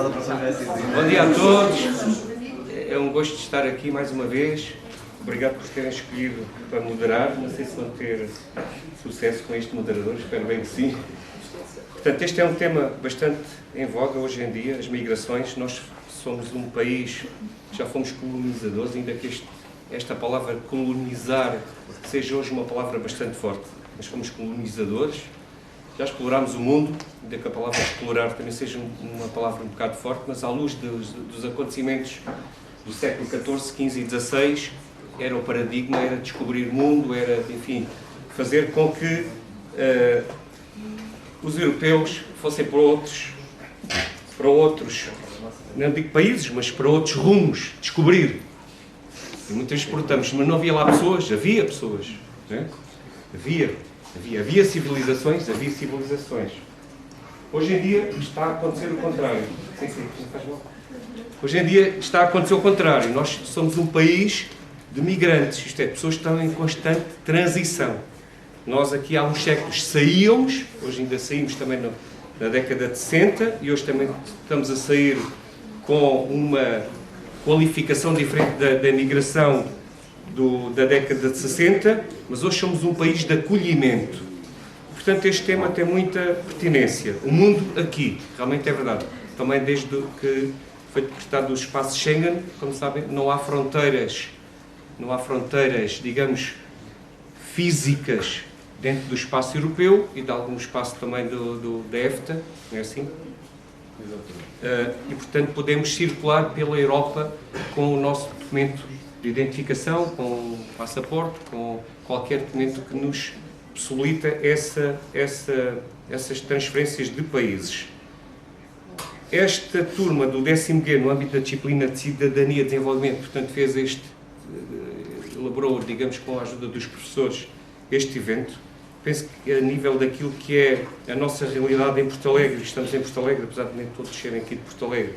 Bom dia a todos, é um gosto de estar aqui mais uma vez. Obrigado por terem escolhido para moderar. Não sei se vão ter sucesso com este moderador, espero bem que sim. Portanto, este é um tema bastante em voga hoje em dia, as migrações. Nós somos um país, já fomos colonizadores, ainda que esta palavra colonizar seja hoje uma palavra bastante forte. Nós fomos colonizadores, já explorámos o mundo, ainda que a palavra explorar também seja uma palavra um bocado forte, mas à luz dos acontecimentos do século XIV, XV e XVI, era o paradigma, era descobrir o mundo, era, enfim, fazer com que os europeus fossem para outros, não digo países, mas para outros rumos, descobrir. E muitas vezes exportamos, mas não havia lá pessoas, havia pessoas, né? Havia civilizações, Hoje em dia está a acontecer o contrário. Sim, não faz mal. Hoje em dia está a acontecer o contrário. Nós somos um país de migrantes, isto é, pessoas que estão em constante transição. Nós aqui há uns séculos saíamos, hoje ainda saímos também na década de 60 e hoje também estamos a sair com uma qualificação diferente da migração da década de 60, mas hoje somos um país de acolhimento. Portanto, este tema tem muita pertinência. O mundo aqui, realmente é verdade. Também desde que foi decretado o espaço Schengen, como sabem, não há fronteiras, digamos, físicas dentro do espaço europeu e de algum espaço também da EFTA, não é assim? E, portanto, podemos circular pela Europa com o nosso documento de identificação, com o passaporte, com qualquer documento que nos possibilita essas transferências de países. Esta turma do 10º no âmbito da disciplina de Cidadania e Desenvolvimento, portanto, elaborou, digamos, com a ajuda dos professores, este evento. Penso que a nível daquilo que é a nossa realidade em Porto Alegre, estamos em Porto Alegre, apesar de nem todos serem aqui de Porto Alegre,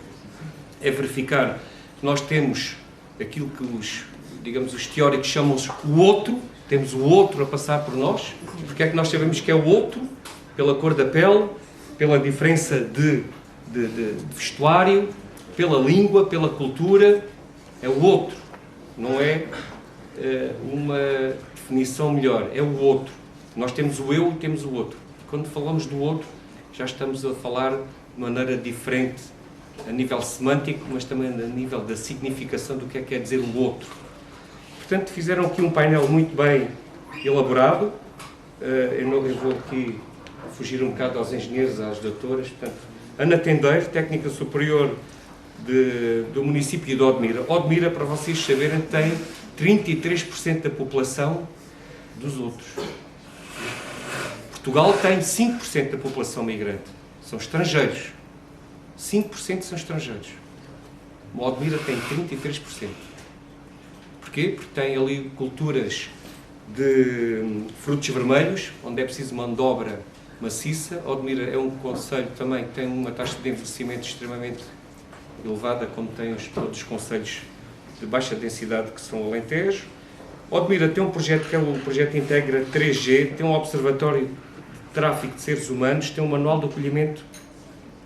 é verificar que nós temos aquilo que os teóricos chamam o outro, temos o outro a passar por nós. Porque é que nós sabemos que é o outro? Pela cor da pele, pela diferença de vestuário, pela língua, pela cultura, é o outro. Não é uma definição melhor, é o outro. Nós temos o eu e temos o outro. Quando falamos do outro, já estamos a falar de maneira diferente, a nível semântico, mas também a nível da significação do que é quer dizer o outro. Portanto, fizeram aqui um painel muito bem elaborado. Eu vou aqui fugir um bocado aos engenheiros, às doutoras. Portanto, Ana Tendeiro, técnica superior do município de Odmira. Odmira, para vocês saberem, tem 33% da população dos outros. Portugal tem 5% da população migrante. São estrangeiros. 5% são estrangeiros. Odmira tem 33%. Porquê? Porque tem ali culturas de frutos vermelhos, onde é preciso mão de obra maciça. Odmira é um concelho também que tem uma taxa de envelhecimento extremamente elevada, como tem todos os concelhos de baixa densidade, que são o Alentejo. Odmira tem um projeto que é o projeto Integra 3G, tem um observatório de tráfico de seres humanos, tem um manual de acolhimento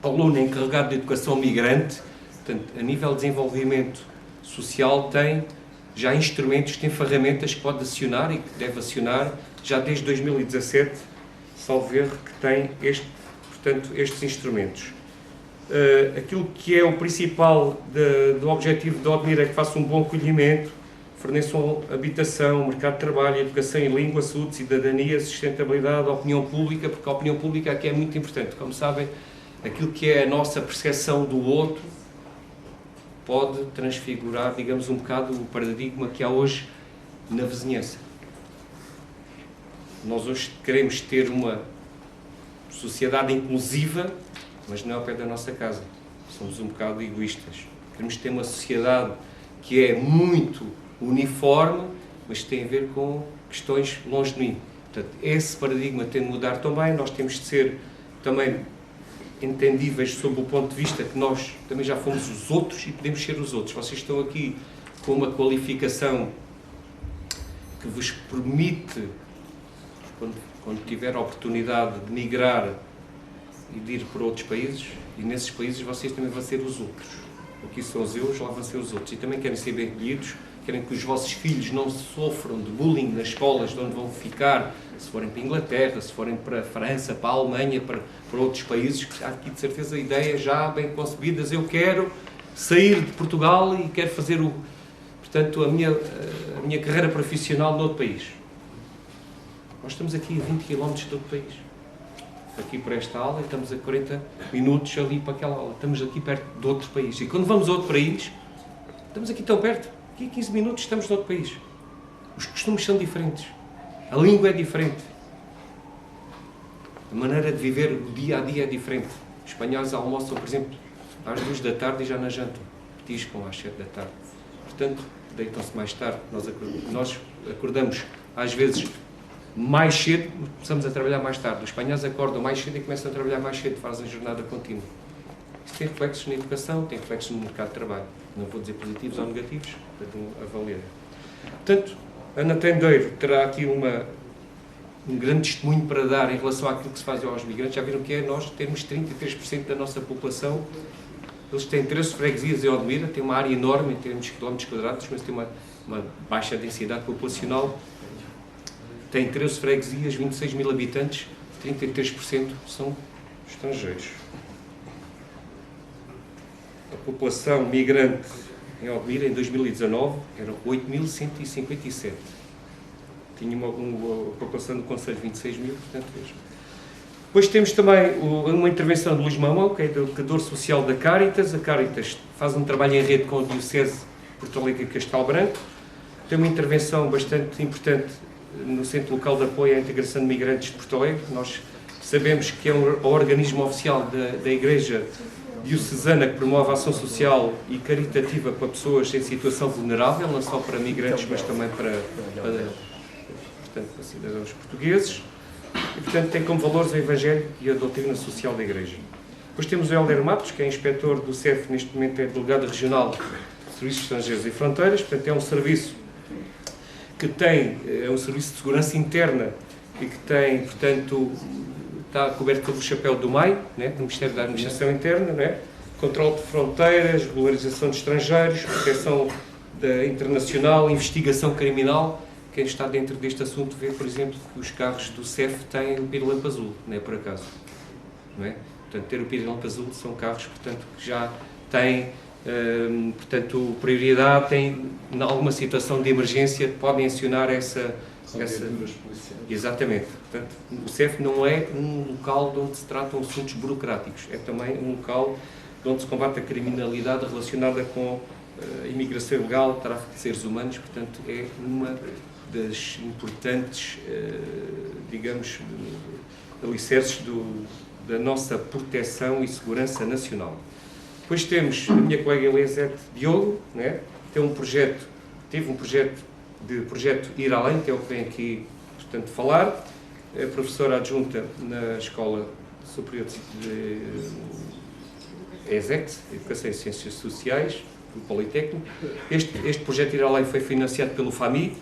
ao aluno encarregado de educação migrante. Portanto, a nível de desenvolvimento social, tem já instrumentos, tem ferramentas que pode acionar e que deve acionar já desde 2017, salvo erro, que tem estes instrumentos. Aquilo que é o principal do objetivo de Odmira é que faça um bom acolhimento, forneçam habitação, mercado de trabalho, educação em língua, saúde, cidadania, sustentabilidade, opinião pública, porque a opinião pública aqui é muito importante. Como sabem, aquilo que é a nossa percepção do outro pode transfigurar, digamos, um bocado o paradigma que há hoje na vizinhança. Nós hoje queremos ter uma sociedade inclusiva, mas não é ao pé da nossa casa. Somos um bocado egoístas. Queremos ter uma sociedade que é muito uniforme, mas que tem a ver com questões longe de mim. Portanto, esse paradigma tem de mudar também. Nós temos de ser também entendíveis sob o ponto de vista que nós também já fomos os outros e podemos ser os outros. Vocês estão aqui com uma qualificação que vos permite, quando tiver a oportunidade de migrar, e de ir para outros países, e nesses países vocês também vão ser os outros. Aqui são os eus, lá vão ser os outros. E também querem ser bem acolhidos, querem que os vossos filhos não sofram de bullying nas escolas de onde vão ficar, se forem para a Inglaterra, se forem para a França, para a Alemanha, para outros países, que há aqui de certeza ideias já bem concebidas. Eu quero sair de Portugal e quero fazer portanto, a minha carreira profissional noutro país. Nós estamos aqui a 20 km de outro país. Aqui para esta aula e estamos a 40 minutos ali para aquela aula. Estamos aqui perto de outro país. E quando vamos a outro país, estamos aqui tão perto. Aqui a 15 minutos estamos de outro país. Os costumes são diferentes. A língua é diferente. A maneira de viver o dia a dia é diferente. Os espanhóis almoçam, por exemplo, às 2 da tarde e já na janta. Petiscam às 7 da tarde. Portanto, deitam-se mais tarde. Nós acordamos, às vezes, mais cedo, começamos a trabalhar mais tarde. Os espanhóis acordam mais cedo e começam a trabalhar mais cedo, fazem jornada contínua. Isso tem reflexos na educação, tem reflexos no mercado de trabalho. Não vou dizer positivos ou negativos, para avaliar. Portanto, Ana Tendeiro terá aqui um grande testemunho para dar em relação àquilo que se faz aos migrantes. Já viram que é nós termos 33% da nossa população. Eles têm 13 freguesias em Odmira, têm uma área enorme em termos de quilómetros quadrados, mas têm uma baixa densidade populacional. Tem 13 freguesias, 26 mil habitantes, 33% são estrangeiros. A população migrante em Odmira, em 2019, eram 8.157. Tinha uma população do concelho de 26 mil, portanto, mesmo. Depois temos também uma intervenção de Luís Mamão, que é educador social da Cáritas. A Cáritas faz um trabalho em rede com a Diocese de Porto Alegre e Castelo Branco. Tem uma intervenção bastante importante no Centro Local de Apoio à Integração de Migrantes de Porto Alegre. Nós sabemos que é um organismo oficial da Igreja Diocesana que promove a ação social e caritativa para pessoas em situação vulnerável, não só para migrantes, mas também para cidadãos portugueses. E, portanto, tem como valores o Evangelho e a doutrina social da Igreja. Depois temos o Helder Matos, que é inspetor do CEF, neste momento é delegado regional de Serviços Estrangeiros e Fronteiras. Portanto, é um serviço é um serviço de segurança interna e que tem, portanto, está coberto pelo chapéu do MAI, né, do Ministério da Administração Interna, né, controle de fronteiras, regularização de estrangeiros, proteção internacional, investigação criminal. Quem está dentro deste assunto vê, por exemplo, que os carros do CEF têm o pirilampo azul, não é por acaso. Não é? Portanto, ter o pirilampo azul são carros, portanto, que já têm portanto, prioridade, têm, em alguma situação de emergência, podem acionar essa exatamente. Portanto, o CEF não é um local onde se tratam assuntos burocráticos, é também um local onde se combate a criminalidade relacionada com a imigração ilegal, tráfico de seres humanos. Portanto, é uma das importantes, digamos, alicerces da nossa proteção e segurança nacional. Depois temos a minha colega Elisete Diogo, né? Teve um projeto Ir Além, que é o que vem aqui, portanto, falar. É professora adjunta na Escola Superior de ESEC, Educação e Ciências Sociais, do Politécnico. Este projeto Ir Além foi financiado pelo FAMI,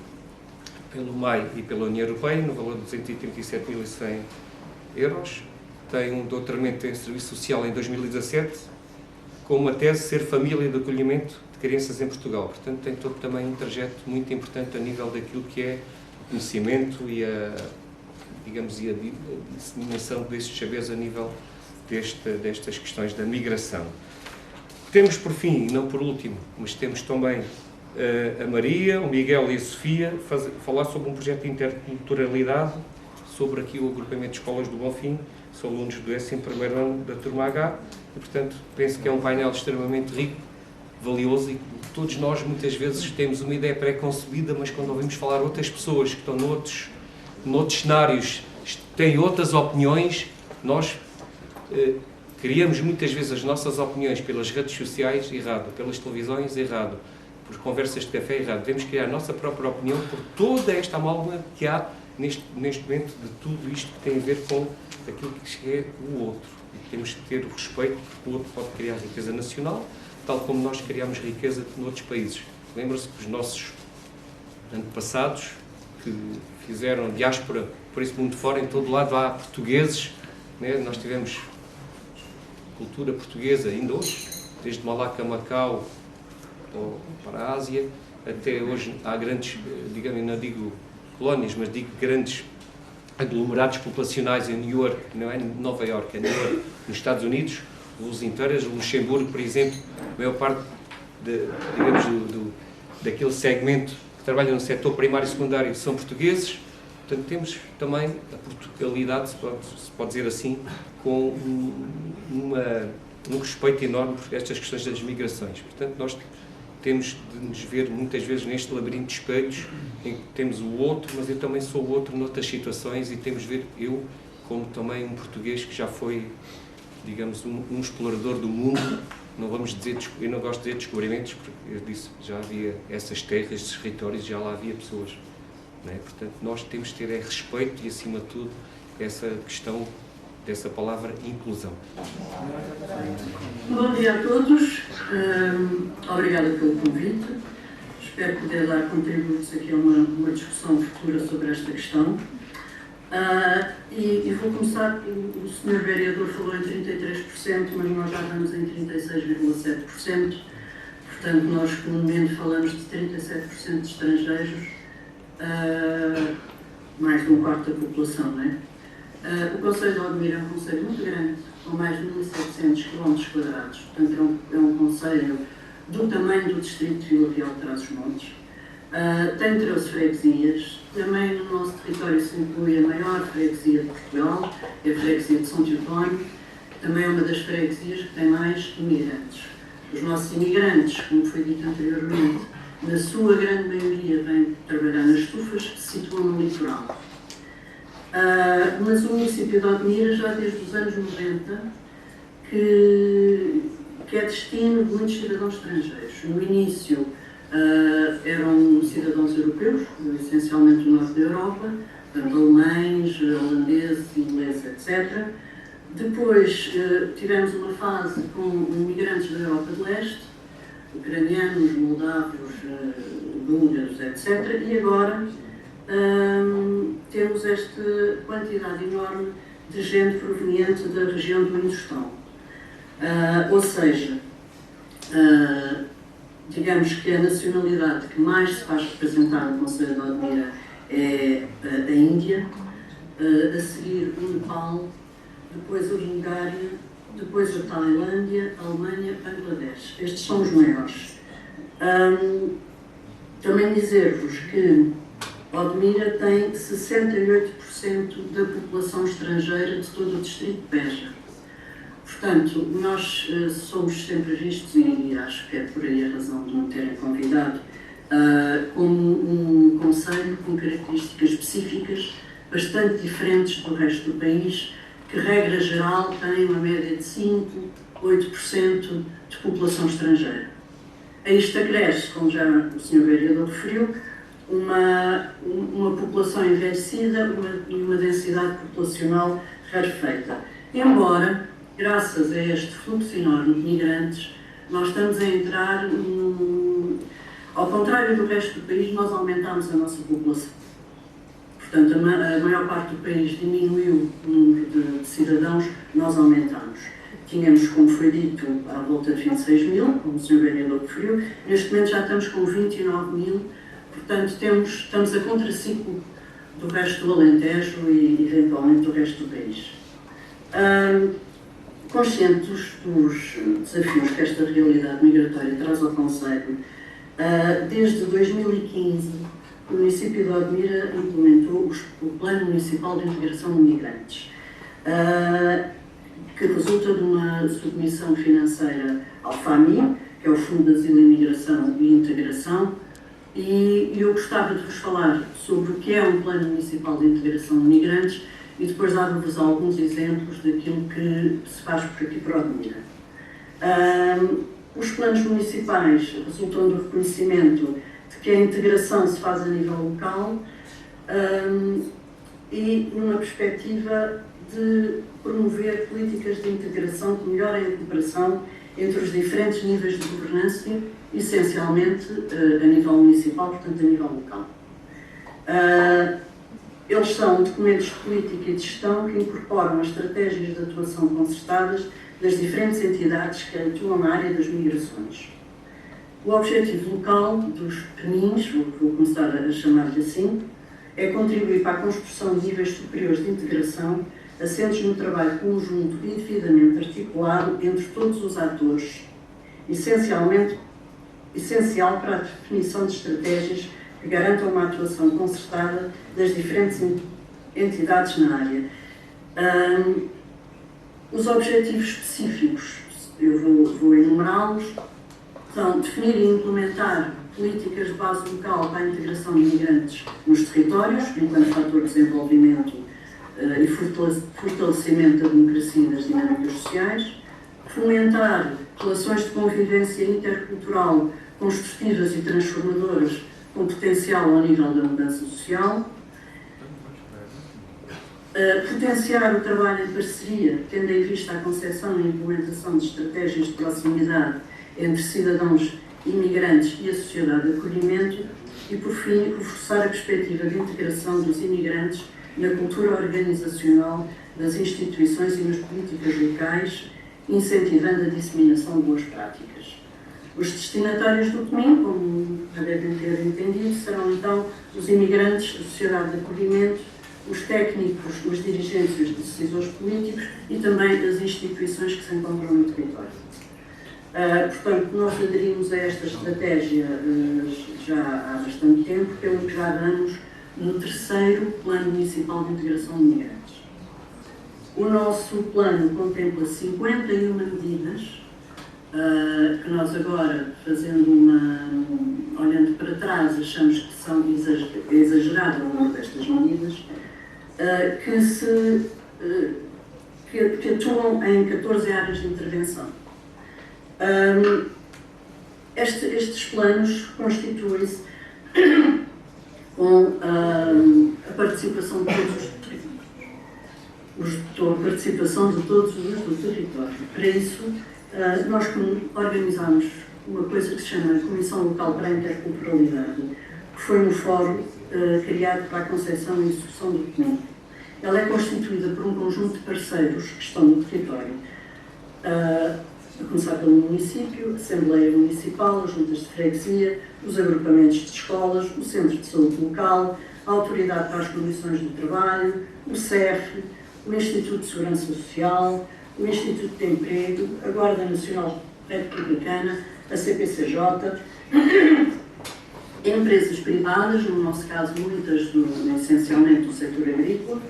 pelo MAI e pela União Europeia, no valor de 237.100 euros. Tem um doutoramento em Serviço Social em 2017, com uma tese Ser Família de Acolhimento de Crianças em Portugal. Portanto, tem todo também um trajeto muito importante a nível daquilo que é o conhecimento e a disseminação destes saberes a nível destas questões da migração. Temos, por fim, e não por último, mas temos também a Maria, o Miguel e a Sofia, falar sobre um projeto de interculturalidade, sobre aqui o agrupamento de escolas do Bonfim. São alunos do 11º ano da turma H e, portanto, penso que é um painel extremamente rico, valioso, e que todos nós muitas vezes temos uma ideia pré-concebida, mas quando ouvimos falar outras pessoas que estão noutros cenários, têm outras opiniões, nós criamos muitas vezes as nossas opiniões pelas redes sociais, errado, pelas televisões, errado, por conversas de café, errado. Devemos criar a nossa própria opinião por toda esta amálgama que há neste momento de tudo isto que tem a ver com aquilo que é o outro. E temos que ter o respeito, porque o outro pode criar riqueza nacional, tal como nós criamos riqueza noutros países. Lembra-se que os nossos antepassados, que fizeram diáspora por esse mundo fora, em todo lado há portugueses, né? Nós tivemos cultura portuguesa ainda hoje, desde Malaca, Macau, ou para a Ásia, até hoje há grandes, digamos, não digo colónias, mas digo grandes aglomerados populacionais em New York, não é Nova York, é New York, nos Estados Unidos, Luz inteiras, Luxemburgo, por exemplo, a maior parte, digamos, daquele segmento que trabalha no setor primário e secundário são portugueses. Portanto, temos também a Portugalidade, se pode dizer assim, com um respeito enorme por estas questões das migrações. Portanto, nós temos de nos ver muitas vezes neste labirinto de espelhos, em que temos o outro, mas eu também sou o outro noutras situações, e temos de ver eu como também um português que já foi, digamos, um explorador do mundo. Não vamos dizer, eu não gosto de dizer descobrimentos, porque eu disse, já havia essas terras, esses territórios, já lá havia pessoas. Não é? Portanto, nós temos de ter respeito e, acima de tudo, essa questão dessa palavra inclusão. Bom dia a todos. Obrigada pelo convite. Espero poder dar contributos aqui a uma discussão futura sobre esta questão. E vou começar, o Sr. Vereador falou em 33%, mas nós já estamos em 36,7%. Portanto, nós comumente falamos de 37% de estrangeiros, mais de um quarto da população, não é? O Concelho de Odmira é um concelho muito grande, com mais de 1.700 km². Portanto, é um concelho do tamanho do distrito de Vila Real de Trás-os-Montes. Tem 13 freguesias. Também no nosso território se inclui a maior freguesia de Portugal, é a freguesia de São Teotónio, que também é uma das freguesias que tem mais imigrantes. Os nossos imigrantes, como foi dito anteriormente, na sua grande maioria vêm trabalhar nas estufas que se situam no litoral. Mas o município de Odmira, já desde os anos 90, que é destino de muitos cidadãos estrangeiros. No início eram cidadãos europeus, essencialmente do norte da Europa, portanto, alemães, holandeses, ingleses, etc. Depois tivemos uma fase com imigrantes da Europa de Leste, ucranianos, moldavos, búlgaros, etc. E agora temos esta quantidade enorme de gente proveniente da região do Indostão. Ou seja, digamos que a nacionalidade que mais se faz representar no Concelho de Odmira é a Índia, a seguir o Nepal, depois a Bulgária, depois a Tailândia, a Alemanha, Bangladesh. Estes são os maiores. Também dizer-vos que Odmira tem 68% da população estrangeira de todo o distrito de Beja. Portanto, nós somos sempre vistos, e acho que é por aí a razão de me terem convidado, como um concelho com características específicas bastante diferentes do resto do país, que, regra geral, tem uma média de 5, 8% de população estrangeira. A isto acresce, como já o Sr. Vereador referiu, uma população envelhecida e uma densidade populacional rarefeita. Embora, graças a este fluxo enorme de migrantes, nós estamos a entrar ao contrário do resto do país, nós aumentamos a nossa população. Portanto, a maior parte do país diminuiu o número de cidadãos, nós aumentamos. Tínhamos, como foi dito, à volta de 26 mil, como o Sr. Vereador referiu, neste momento já estamos com 29 mil, portanto estamos a contraciclo do resto do Alentejo e eventualmente do resto do país. Conscientes dos desafios que esta realidade migratória traz ao concelho, desde 2015 o município de Odmira implementou o Plano Municipal de Integração de Migrantes, que resulta de uma submissão financeira ao FAMI, que é o Fundo de Asilo, Imigração e Integração, e eu gostava de vos falar sobre o que é um Plano Municipal de Integração de Migrantes e depois dar-vos alguns exemplos daquilo que se faz por aqui por Odmira. Os planos municipais resultam do reconhecimento de que a integração se faz a nível local e numa perspectiva de promover políticas de integração que melhorem a cooperação entre os diferentes níveis de governança, essencialmente a nível municipal, portanto a nível local. Eles são documentos de política e de gestão que incorporam as estratégias de atuação concertadas das diferentes entidades que atuam na área das migrações. O objetivo local dos PNIs, vou começar a chamar-lhe assim, é contribuir para a construção de níveis superiores de integração, assentes no trabalho conjunto e devidamente articulado entre todos os atores, essencial para a definição de estratégias que garantam uma atuação concertada das diferentes entidades na área. Os objetivos específicos, eu vou enumerá-los, são definir e implementar políticas de base local para a integração de imigrantes nos territórios, enquanto fator de desenvolvimento e fortalecimento da democracia e das dinâmicas sociais, fomentar relações de convivência intercultural construtivas e transformadoras com potencial ao nível da mudança social, potenciar o trabalho em parceria, tendo em vista a concepção e implementação de estratégias de proximidade entre cidadãos imigrantes e a sociedade de acolhimento e, por fim, reforçar a perspectiva de integração dos imigrantes na cultura organizacional das instituições e nas políticas locais, incentivando a disseminação de boas práticas. Os destinatários do PNI, como já devem ter entendido, serão então os imigrantes, a sociedade de acolhimento, os técnicos, os dirigentes e os decisores políticos e também as instituições que se encontram no território. Portanto, nós aderimos a esta estratégia já há bastante tempo, pelo que já damos no 3º Plano Municipal de Integração de Migrantes. O nosso plano contempla 51 medidas, que nós agora, olhando para trás, achamos que são exagerado o número destas medidas, que atuam em 14 áreas de intervenção. Estes planos constituem-se com a participação de todos os do território. Para isso, nós organizamos uma coisa que se chama Comissão Local para a Interculturalidade, que foi um fórum criado para a concepção e execução do documento. Ela é constituída por um conjunto de parceiros que estão no território, a começar pelo município, a Assembleia Municipal, as juntas de freguesia, os agrupamentos de escolas, o Centro de Saúde Local, a Autoridade para as Condições do Trabalho, o CEF, o Instituto de Segurança Social, o Instituto de Emprego, a Guarda Nacional Republicana, a CPCJ, empresas privadas, no nosso caso muitas essencialmente do setor agrícola,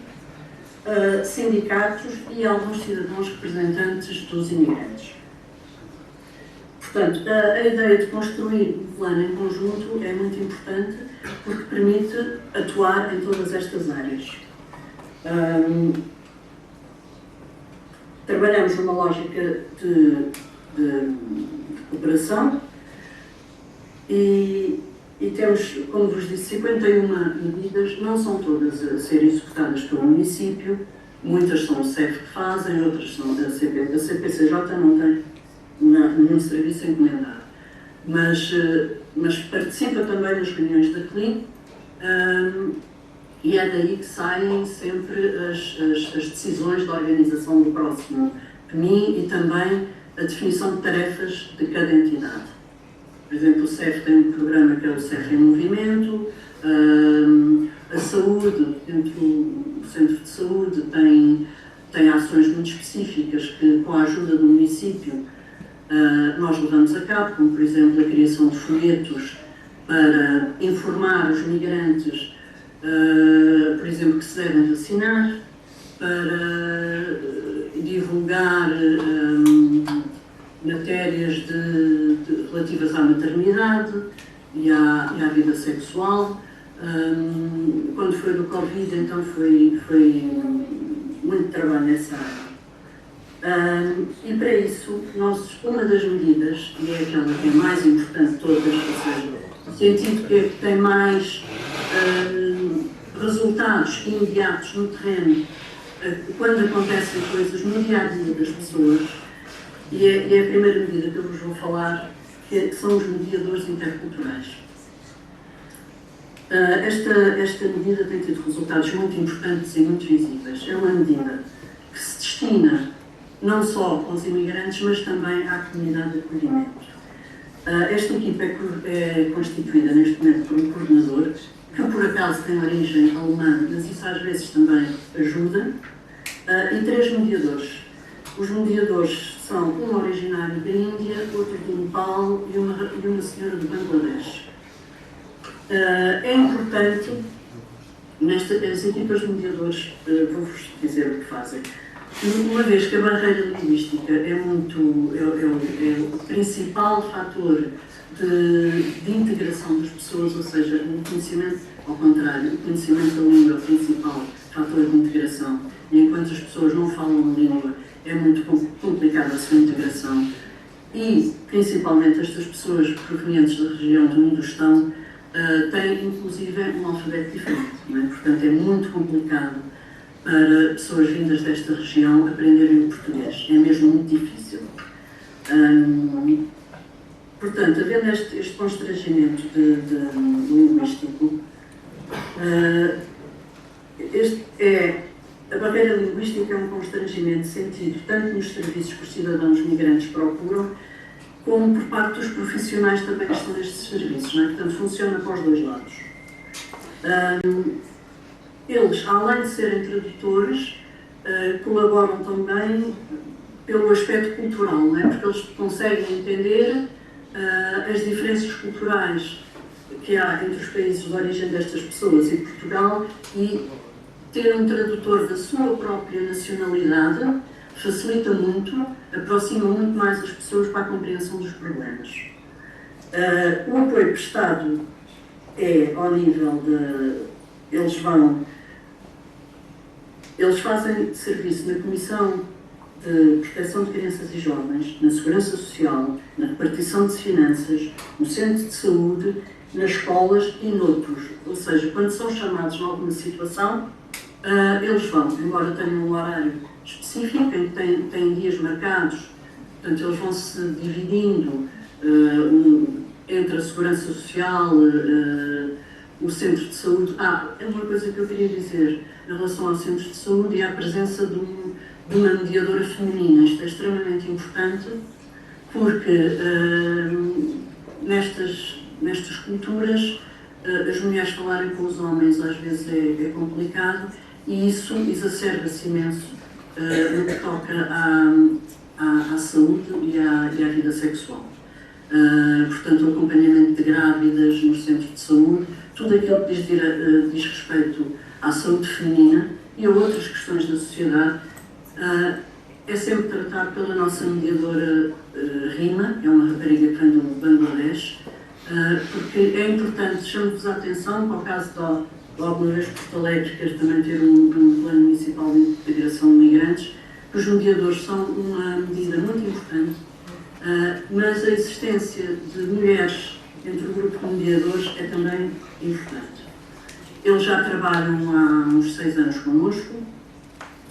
sindicatos e alguns cidadãos representantes dos imigrantes. Portanto, a ideia de construir um plano em conjunto é muito importante porque permite atuar em todas estas áreas. Trabalhamos numa lógica de cooperação e temos, como vos disse, 51 medidas, não são todas a serem executadas pelo município, muitas são o CEF que fazem, outras são da CP. A CPCJ não tem nenhum serviço encomendado, mas participa também nas reuniões da CLIN e é daí que saem sempre as decisões da organização do próximo PNI e também a definição de tarefas de cada entidade. Por exemplo, o CEF tem um programa que é o CEF em Movimento, a saúde, dentro do Centro de Saúde, tem ações muito específicas que, com a ajuda do município, nós levamos a cabo, como, por exemplo, a criação de folhetos para informar os migrantes, por exemplo, que se devem vacinar, para divulgar matérias relativas à maternidade e à vida sexual. Quando foi do Covid, então foi muito trabalho nessa área. E para isso, uma das medidas, e é aquela que é mais importante de todas, ou seja, no sentido que tem mais resultados imediatos no terreno, quando acontecem coisas no dia-a-dia das pessoas, e é a primeira medida que eu vos vou falar, que são os mediadores interculturais. Esta medida tem tido resultados muito importantes e muito visíveis. É uma medida que se destina não só aos imigrantes, mas também à comunidade de acolhimento. Esta equipa é constituída neste momento por um coordenador, que por acaso tem origem alemã, mas isso às vezes também ajuda, e 3 mediadores. Os mediadores são um originário da Índia, outro do Nepal e uma senhora do Bangladesh. É importante, as equipas de mediadores, vou-vos dizer o que fazem. Uma vez que a barreira linguística é o principal fator de integração das pessoas, ou seja, o conhecimento, ao contrário, o conhecimento da língua é o principal fator de integração, e enquanto as pessoas não falam a língua, é muito complicada a sua integração, e principalmente estas pessoas provenientes da região de onde estão têm inclusive um alfabeto diferente, não é? Portanto é muito complicado para pessoas vindas desta região aprenderem o português, é mesmo muito difícil. Portanto, havendo este constrangimento linguístico, a barreira linguística é um constrangimento sentido tanto nos serviços que os cidadãos migrantes procuram, como por parte dos profissionais também que estão nestes serviços, não é? Portanto, funciona para os dois lados. Eles, além de serem tradutores, colaboram também pelo aspecto cultural, não é? Porque eles conseguem entender as diferenças culturais que há entre os países de origem destas pessoas e Portugal, e ter um tradutor da sua própria nacionalidade facilita muito, aproxima muito mais as pessoas para a compreensão dos problemas. O apoio prestado é ao nível de... Eles fazem serviço na Comissão de Proteção de Crianças e Jovens, na Segurança Social, na Repartição de Finanças, no Centro de Saúde, nas escolas e noutros. Ou seja, quando são chamados em alguma situação, eles vão, embora tenham um horário específico, em que têm dias marcados, portanto eles vão se dividindo entre a Segurança Social, o Centro de Saúde. É uma coisa que eu queria dizer em relação ao Centro de Saúde e à presença de uma mediadora feminina. Isto é extremamente importante, porque nestas culturas as mulheres falarem com os homens às vezes é complicado, e isso exacerba-se imenso no que toca à saúde e à vida sexual. Portanto, o acompanhamento de grávidas no centro de saúde, tudo aquilo que diz respeito à saúde feminina e a outras questões da sociedade, é sempre tratado pela nossa mediadora Rima, é uma rapariga que vem do Bangladesh, porque é importante, chamo-vos a atenção para o caso de alguma vez Porto Alegre quer também ter um plano municipal de integração de migrantes, que os mediadores são uma medida muito importante, mas a existência de mulheres entre o grupo de mediadores é também importante. Eles já trabalham há uns 6 anos connosco,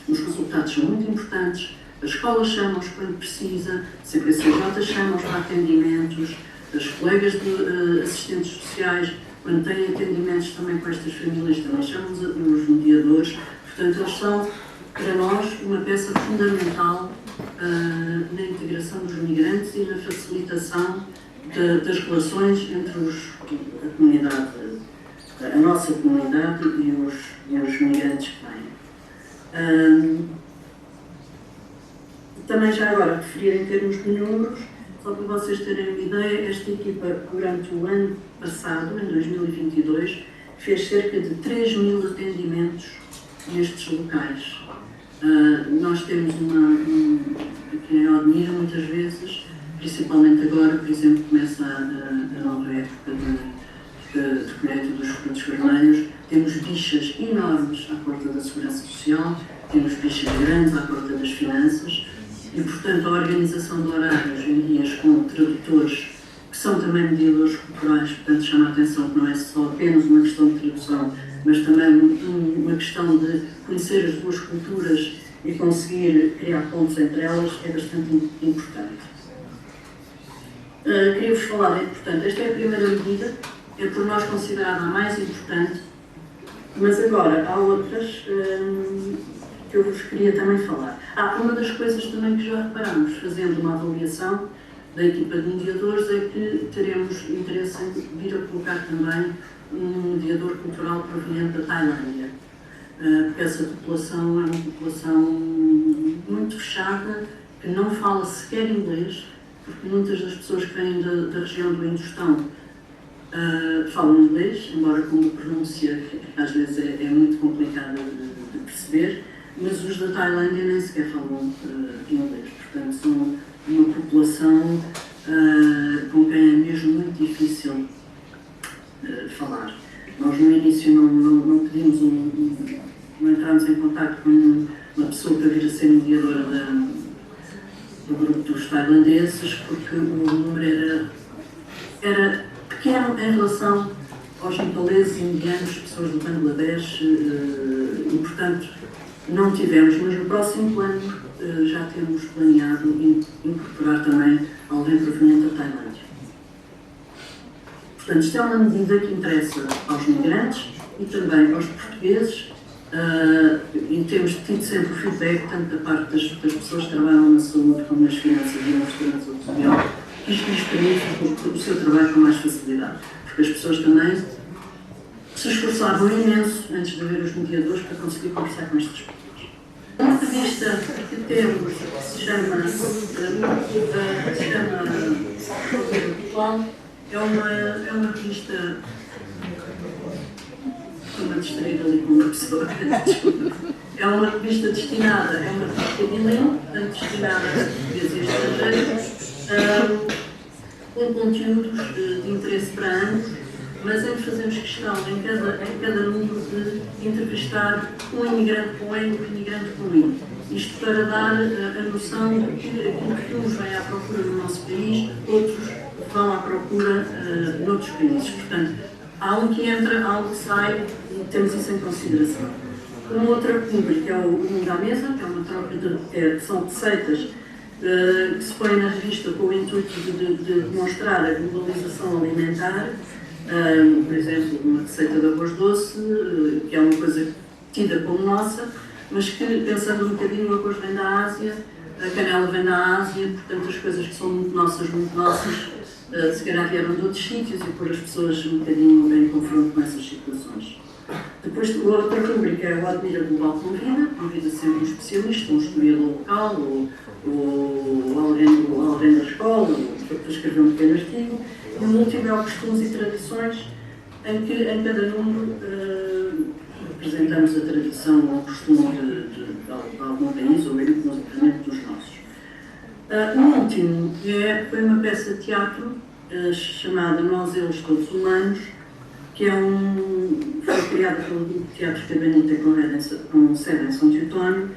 os resultados são muito importantes, as escolas chamam-os quando precisa, a CPCJ chama-os para atendimentos, as colegas de assistentes sociais, quando têm atendimentos também com estas famílias, também chamam-os os mediadores. Portanto, eles são, para nós, uma peça fundamental na integração dos migrantes e na facilitação das relações entre a comunidade, a nossa comunidade e os migrantes que vêm. Também já agora referir em termos de números, só para vocês terem uma ideia, esta equipa, durante o ano passado, em 2022, fez cerca de 3.000 atendimentos nestes locais. Nós temos aqui em Odmira, muitas vezes, principalmente agora, por exemplo, começa a nova época de colheita dos frutos vermelhos, temos bichas enormes à porta da Segurança Social, temos bichas grandes à porta das finanças, e, portanto, a organização de horários em dias com tradutores, que são também mediadores culturais, portanto, chama a atenção que não é só apenas uma questão de tradução, mas também uma questão de conhecer as duas culturas e conseguir criar pontos entre elas, é bastante importante. Queria-vos falar, portanto, esta é a primeira medida é por nós considerada a mais importante, mas agora há outras que eu vos queria também falar. Uma das coisas também que já reparamos, fazendo uma avaliação da equipa de mediadores, é que teremos interesse em vir a colocar também um mediador cultural proveniente da Tailândia, porque essa população é uma população muito fechada, que não fala sequer inglês, porque muitas das pessoas que vêm da região do Indostão falam inglês, embora com uma pronúncia que às vezes é muito complicada de perceber, mas os da Tailândia nem sequer falam inglês. Portanto, são uma população com quem é mesmo muito difícil falar. Nós no início não pedimos não entramos em contato com uma pessoa para vir a ser mediadora do grupo dos tailandeses, porque o número era pequeno em relação aos nepaleses, indianos, pessoas do Bangladesh, e portanto não tivemos, mas no próximo plano já temos planeado incorporar também alguém proveniente da Tailândia. Portanto, isto é uma medida que interessa aos migrantes e também aos portugueses, e temos tido sempre o feedback, tanto da parte das pessoas que trabalham na saúde como nas finanças e na segurança social, que isto lhes permite o seu trabalho com mais facilidade. Porque as pessoas também se esforçavam imenso antes de ver os mediadores para conseguir conversar com estas pessoas. Uma revista que temos se chama é uma revista. Estou-me a distrair ali com uma pessoa. É uma revista destinada, é uma revista bilingue, portanto destinada a portugueses e estrangeiros, com conteúdos de interesse para ambos, mas em que fazemos questão, em cada número, de entrevistar um imigrante com um e um imigrante com um. Isto para dar a noção de que aquilo que uns vêm à procura no nosso país, outros vão à procura noutros países. Portanto, há um que entra, há um que sai, e temos isso em consideração. Uma outra rubrica é o Mundo à Mesa, que é uma troca são receitas que se põem na revista com o intuito de demonstrar a globalização alimentar. Por exemplo, uma receita de arroz doce, que é uma coisa tida como nossa, mas que, pensando um bocadinho, o arroz vem da Ásia, a canela vem da Ásia, portanto as coisas que são muito nossas, se calhar vieram de outros sítios e pôr as pessoas um bocadinho em confronto com essas situações. Depois, a outra rubrica é o Admira Global convida sempre um especialista, um historiador local, ou alguém da escola, para escrever um pequeno artigo. E o último é o Costumes e Tradições, em que em cada número apresentamos a tradição ou o costume de algum país, ou inclusivamente dos nossos. O último foi uma peça de teatro chamada Nós, Eles, Todos Humanos, que foi criada pelo grupo de teatro Cabanita com sede em São Teotónio,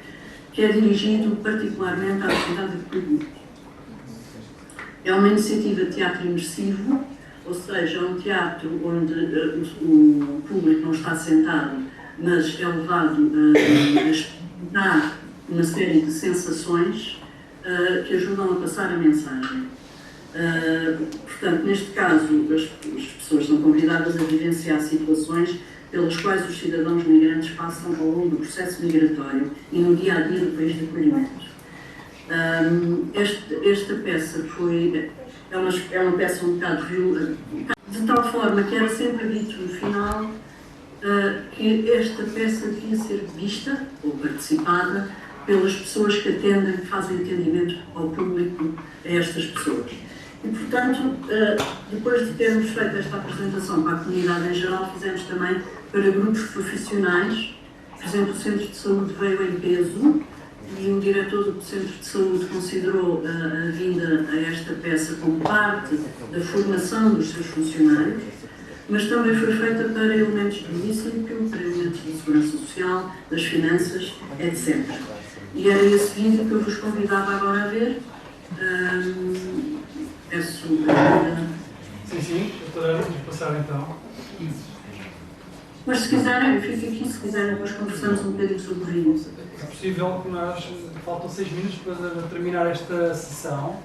que é dirigido particularmente à atividade de público. É uma iniciativa de teatro imersivo, ou seja, é um teatro onde o público não está sentado, mas é levado a experimentar uma série de sensações que ajudam a passar a mensagem. Portanto, neste caso, as pessoas são convidadas a vivenciar situações pelas quais os cidadãos migrantes passam ao longo do processo migratório e no dia-a-dia do país de acolhimento. Esta peça é uma peça um bocado de tal forma que era sempre dito no final que esta peça devia ser vista ou participada pelas pessoas que atendem, que fazem atendimento ao público, a estas pessoas. E, portanto, depois de termos feito esta apresentação para a comunidade em geral, fizemos também para grupos profissionais. Por exemplo, o Centro de Saúde veio em peso e o diretor do Centro de Saúde considerou a vinda a esta peça como parte da formação dos seus funcionários, mas também foi feita para elementos do município, para elementos da segurança social, das finanças, etc. E era esse vídeo que eu vos convidava agora a ver. Peço Sim, doutora, vamos passar então. Mas se quiserem, eu fico aqui, se quiserem, depois conversamos um bocadinho sobre o vídeo. É possível que faltam 6 minutos para terminar esta sessão.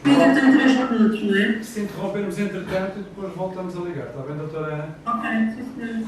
Pedro tem 3 minutos, não é? Se interrompermos entretanto, depois voltamos a ligar. Está bem, doutora Ana? Ok, sim, senhor.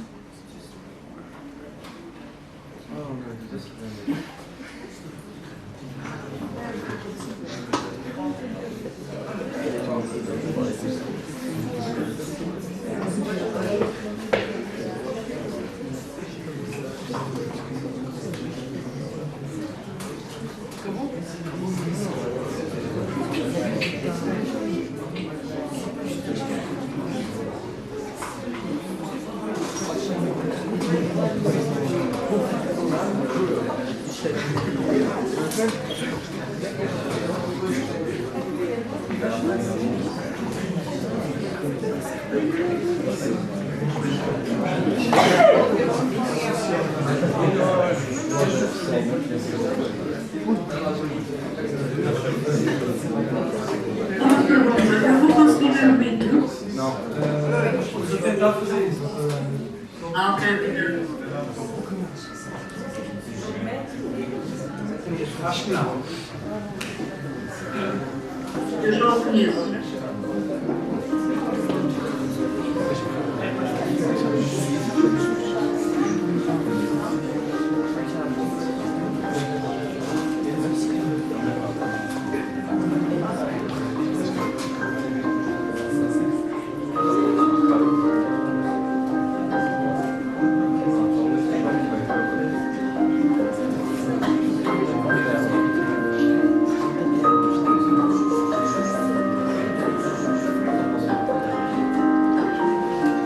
Eu vou conseguir ver o vídeo. Vou tentar fazer isso, doutora Ana. Ah, ok, obrigada. Acho que não. Eu já o conheço.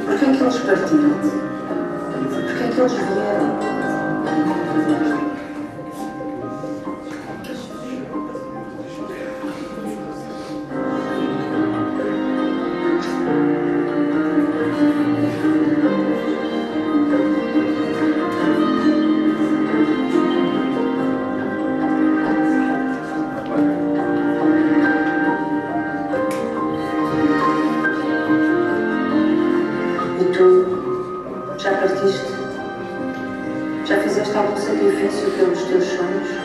Porquê é que eles partiram? Porquê é que eles vieram? E tu, já partiste? Já fizeste algum sacrifício pelos teus sonhos?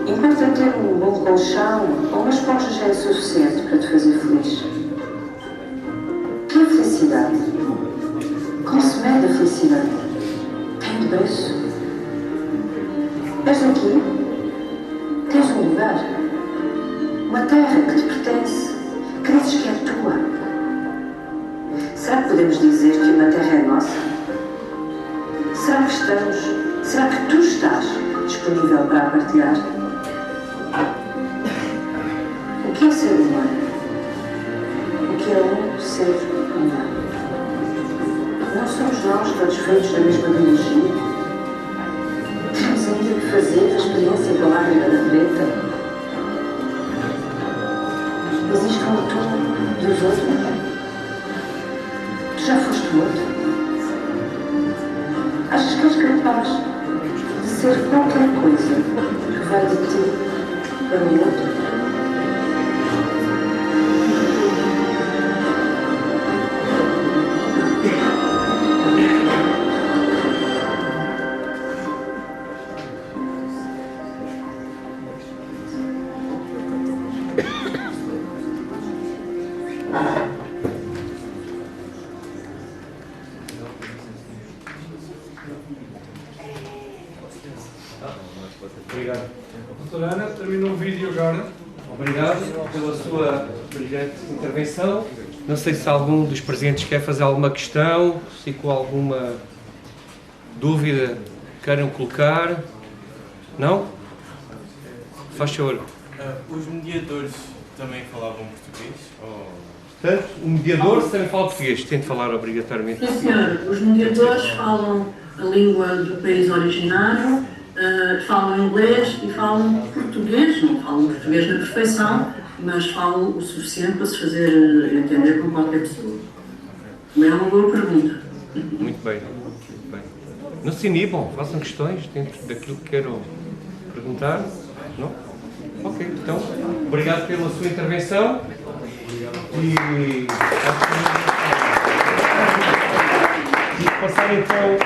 Enquanto a ter um bom colchão ou uma esponja já é suficiente para te fazer feliz. O que é felicidade? Como se mede a felicidade? Tem um preço? És daqui? Tens um lugar? Uma terra que te pertence? Que dizes que é tua? Será que podemos dizer que uma terra é nossa? Será que estamos? Será que tu estás disponível para a partilhar? O que é ser humano? O que é um ser humano? Não somos nós todos feitos da mesma biologia? Temos ainda que fazer a experiência com a lágrima da preta? Existe um tu dos outros? Tu já foste outro? Achas que és capaz de ser qualquer coisa que vai de ti para o outro? Obrigado. Doutora Ana, terminou o vídeo agora. Obrigado pela sua brilhante intervenção. Não sei se algum dos presentes quer fazer alguma questão, se com alguma dúvida queiram colocar. Não? Faz favor. Os mediadores também falavam português? Ou... Portanto, o mediador também fala português. Tem de falar obrigatoriamente. Sim, senhor. Os mediadores falam a língua do país originário, falam inglês e falam português. Não falam português na perfeição, mas falam o suficiente para se fazer entender com qualquer pessoa. Também é uma boa pergunta. Muito bem. Muito bem. Não se inibam, façam questões dentro daquilo que queiram perguntar. Não? Ok, então, obrigado pela sua intervenção. E passar então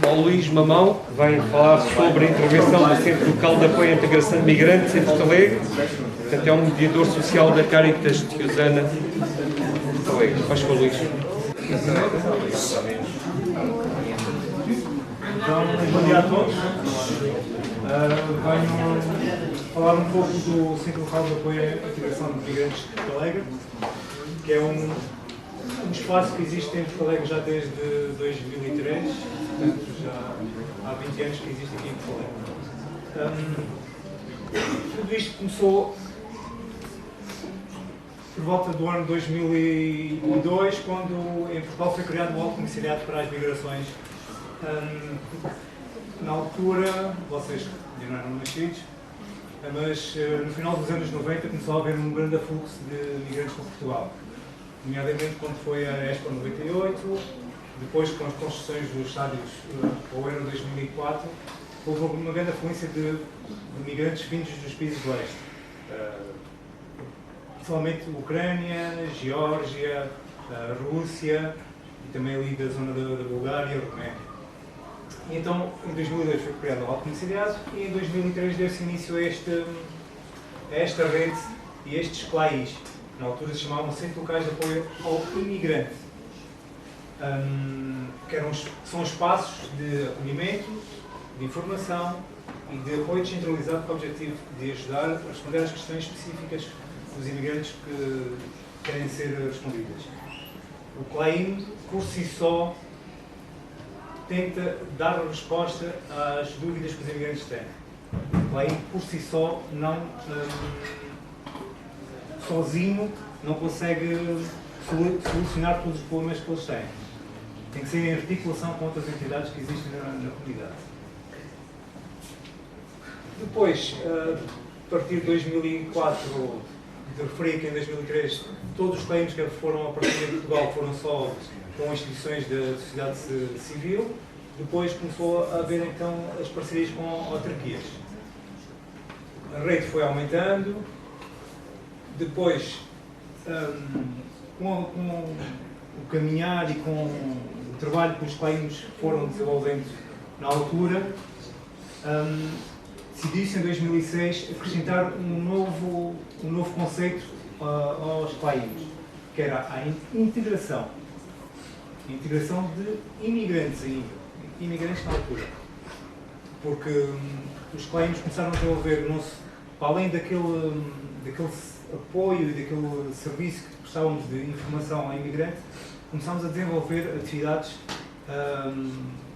ao Luís Mamão, que vai falar sobre a intervenção do Centro Local de Apoio à Integração de Migrantes em Porto Alegre. Portanto, é um mediador social da Caritas Diocesana de Porto Alegre. Faz com o Luís. Então, bom dia a todos. Venho falar um pouco do Centro Local de Apoio à Integração de Migrantes de Porto Alegre, que é um espaço que existe em Porto Alegre já desde 2003, portanto já há 20 anos que existe aqui em Porto Alegre. Tudo isto começou por volta do ano 2002, quando em Portugal foi criado o Alto Comissariado para as Migrações. Na altura, vocês ainda não eram nascidos, mas no final dos anos 90 começou a haver um grande afluxo de migrantes para Portugal, nomeadamente quando foi a Expo 98, depois com as construções dos estádios ao Euro 2004, houve uma grande afluência de migrantes vindos dos países do leste, principalmente Ucrânia, Geórgia, Rússia e também ali da zona da Bulgária e Roménia. E então, em 2002 foi criado o Alto Comissariado e em 2003 deu-se início a esta rede e estes CLAIs, que na altura se chamavam Centros Locais de Apoio ao Imigrante, que são espaços de acolhimento, de informação e de apoio descentralizado com o objetivo de ajudar a responder às questões específicas dos imigrantes que querem ser respondidas. O CLAI, por si só, tenta dar resposta às dúvidas que os imigrantes têm. O CLAI, por si só, sozinho, não consegue solucionar todos os problemas que eles têm. Tem que ser em articulação com outras entidades que existem na comunidade. Depois, a partir de 2004, de referir que em 2003 todos os claims que foram a partir de Portugal foram só com instituições da sociedade civil. Depois começou a haver então as parcerias com autarquias. A rede foi aumentando. Depois, com o caminhar e com o trabalho que os claims foram desenvolvendo na altura, decidiu-se em 2006 acrescentar um novo conceito aos claims, que era a integração de imigrantes ainda. Imigrantes na altura, porque os claims começaram a desenvolver, para além daquele apoio e daquele serviço que prestávamos de informação a imigrantes, começámos a desenvolver atividades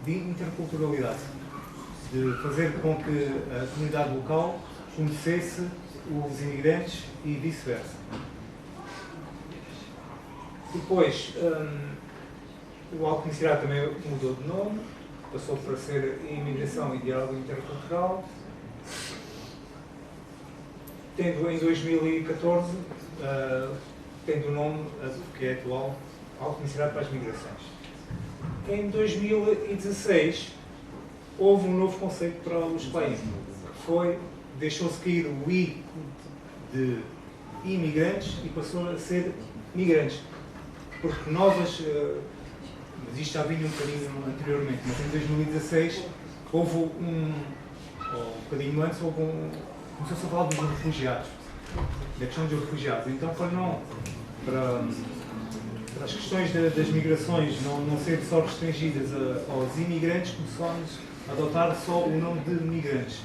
de interculturalidade, de fazer com que a comunidade local conhecesse os imigrantes e vice-versa. Depois, o Alto Comissariado também mudou de nome, passou para ser Imigração e Diálogo Intercultural, tendo em 2014, tendo o nome que é atual, Alto Comissariado para as Migrações. Em 2016, houve um novo conceito para os claims, que foi, deixou-se cair o I de imigrantes e passou a ser migrantes, porque novas... mas isto já vinha um bocadinho anteriormente, mas em 2016 houve ou um bocadinho antes, começou-se a falar dos refugiados, da questão dos refugiados. Então, para não para as questões das migrações não serem só restringidas aos imigrantes, começamos a adotar só o nome de migrantes.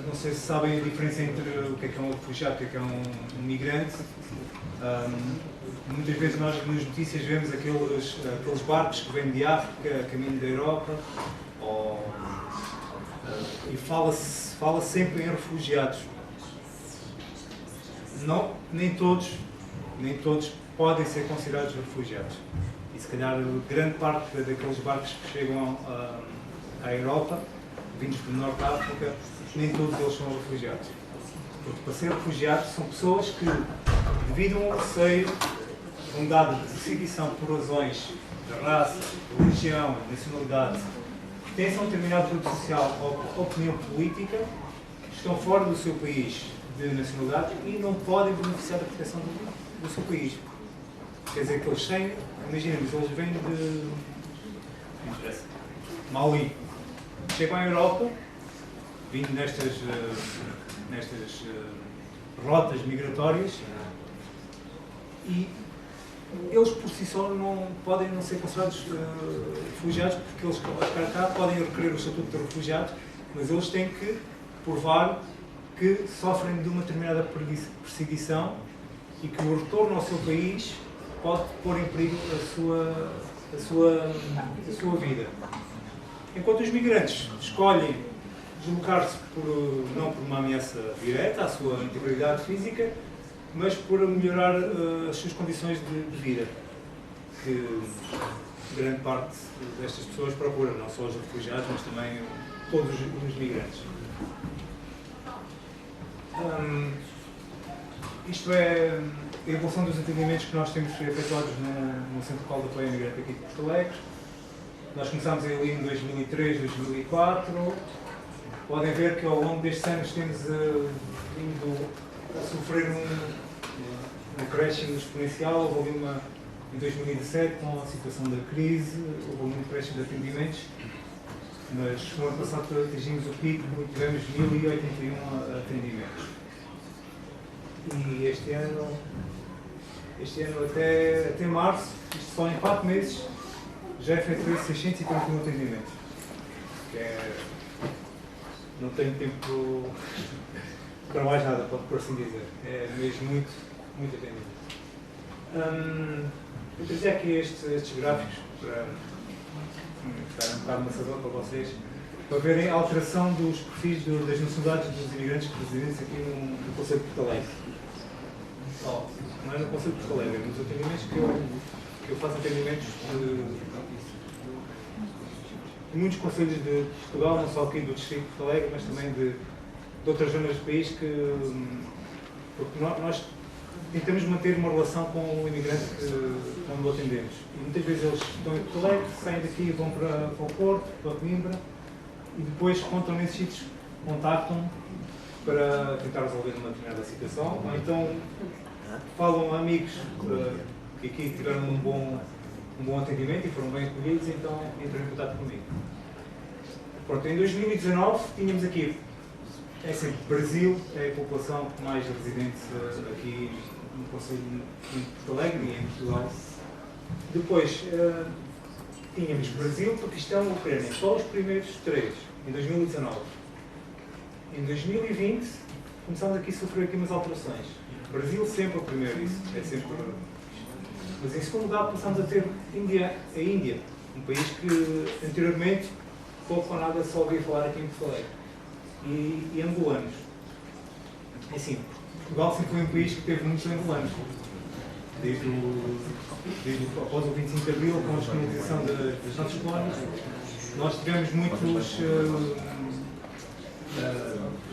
Não sei se sabem a diferença entre o que é um refugiado e o que é um migrante. Muitas vezes nós nas notícias vemos aqueles barcos que vêm de África a caminho da Europa e fala sempre em refugiados. Não, nem todos podem ser considerados refugiados. E se calhar grande parte daqueles barcos que chegam à Europa, vindos do Norte da África, nem todos eles são refugiados. Porque para ser refugiados são pessoas que, devido a um receio fundado de perseguição por razões de raça, religião, nacionalidade, pertencem a um determinado grupo social ou opinião política, estão fora do seu país de nacionalidade e não podem beneficiar da proteção do seu país. Quer dizer que eles têm, imaginemos, eles vêm de Mali, chegam à Europa, vindo nestas rotas migratórias, e eles por si só podem não ser considerados refugiados, porque eles cá podem requerer o estatuto de refugiados, mas eles têm que provar que sofrem de uma determinada perseguição e que o retorno ao seu país pode pôr em perigo a sua vida. Enquanto os migrantes escolhem deslocar-se não por uma ameaça direta à sua integridade física, mas por melhorar as suas condições de vida, que grande parte destas pessoas procura, não só os refugiados, mas também todos os migrantes. Isto é a evolução dos atendimentos que nós temos efetuados no Centro Local de Apoio Imigrante aqui de Porto Alegre. Nós começámos ali em 2003, 2004. Podem ver que ao longo destes anos temos vindo a sofrer um crescimento exponencial. Houve em 2017, com a situação da crise, houve um crescimento de atendimentos, mas no ano passado atingimos o pico e tivemos 1081 atendimentos. E este ano até março, isto só em 4 meses, já efetuei 631 atendimentos. Não tenho tempo para mais nada, por assim dizer. É mesmo muito atendimento. Eu trazer aqui estes gráficos para ficar um bocado maçador para vocês, para verem a alteração dos perfis das nacionalidades dos imigrantes residentes aqui no Concelho de Porto Alegre. Não é no Concelho de Porto Alegre, nos atendimentos que eu faço atendimentos de muitos concelhos de Portugal, não só aqui do Distrito de Porto Alegre, mas também de outras zonas do país, porque nós tentamos manter uma relação com o imigrante onde o atendemos. E muitas vezes eles estão em Porto Alegre, saem daqui e vão para o Porto, para Coimbra, e depois encontram nesses sítios, contactam para tentar resolver uma determinada situação, ou então falam a amigos que aqui tiveram um bom atendimento e foram bem acolhidos, então entram em contato comigo. Pronto, em 2019 tínhamos aqui, é sempre Brasil, é a população mais residente aqui no Concelho de Porto Alegre e em Portugal. Depois tínhamos Brasil, Paquistão e Ucrânia, só os primeiros 3, em 2019. Em 2020 começámos aqui a sofrer aqui umas alterações. Brasil sempre o primeiro, isso é sempre. Mas em segundo lugar passámos a ter a Índia, um país que anteriormente pouco ou nada só ouvia falar aqui em Porto Alegre. E angolanos. Assim, Portugal sempre foi um país que teve muitos angolanos. Desde após o 25 de Abril, com a descolonização das nossas colónias, nós tivemos muitos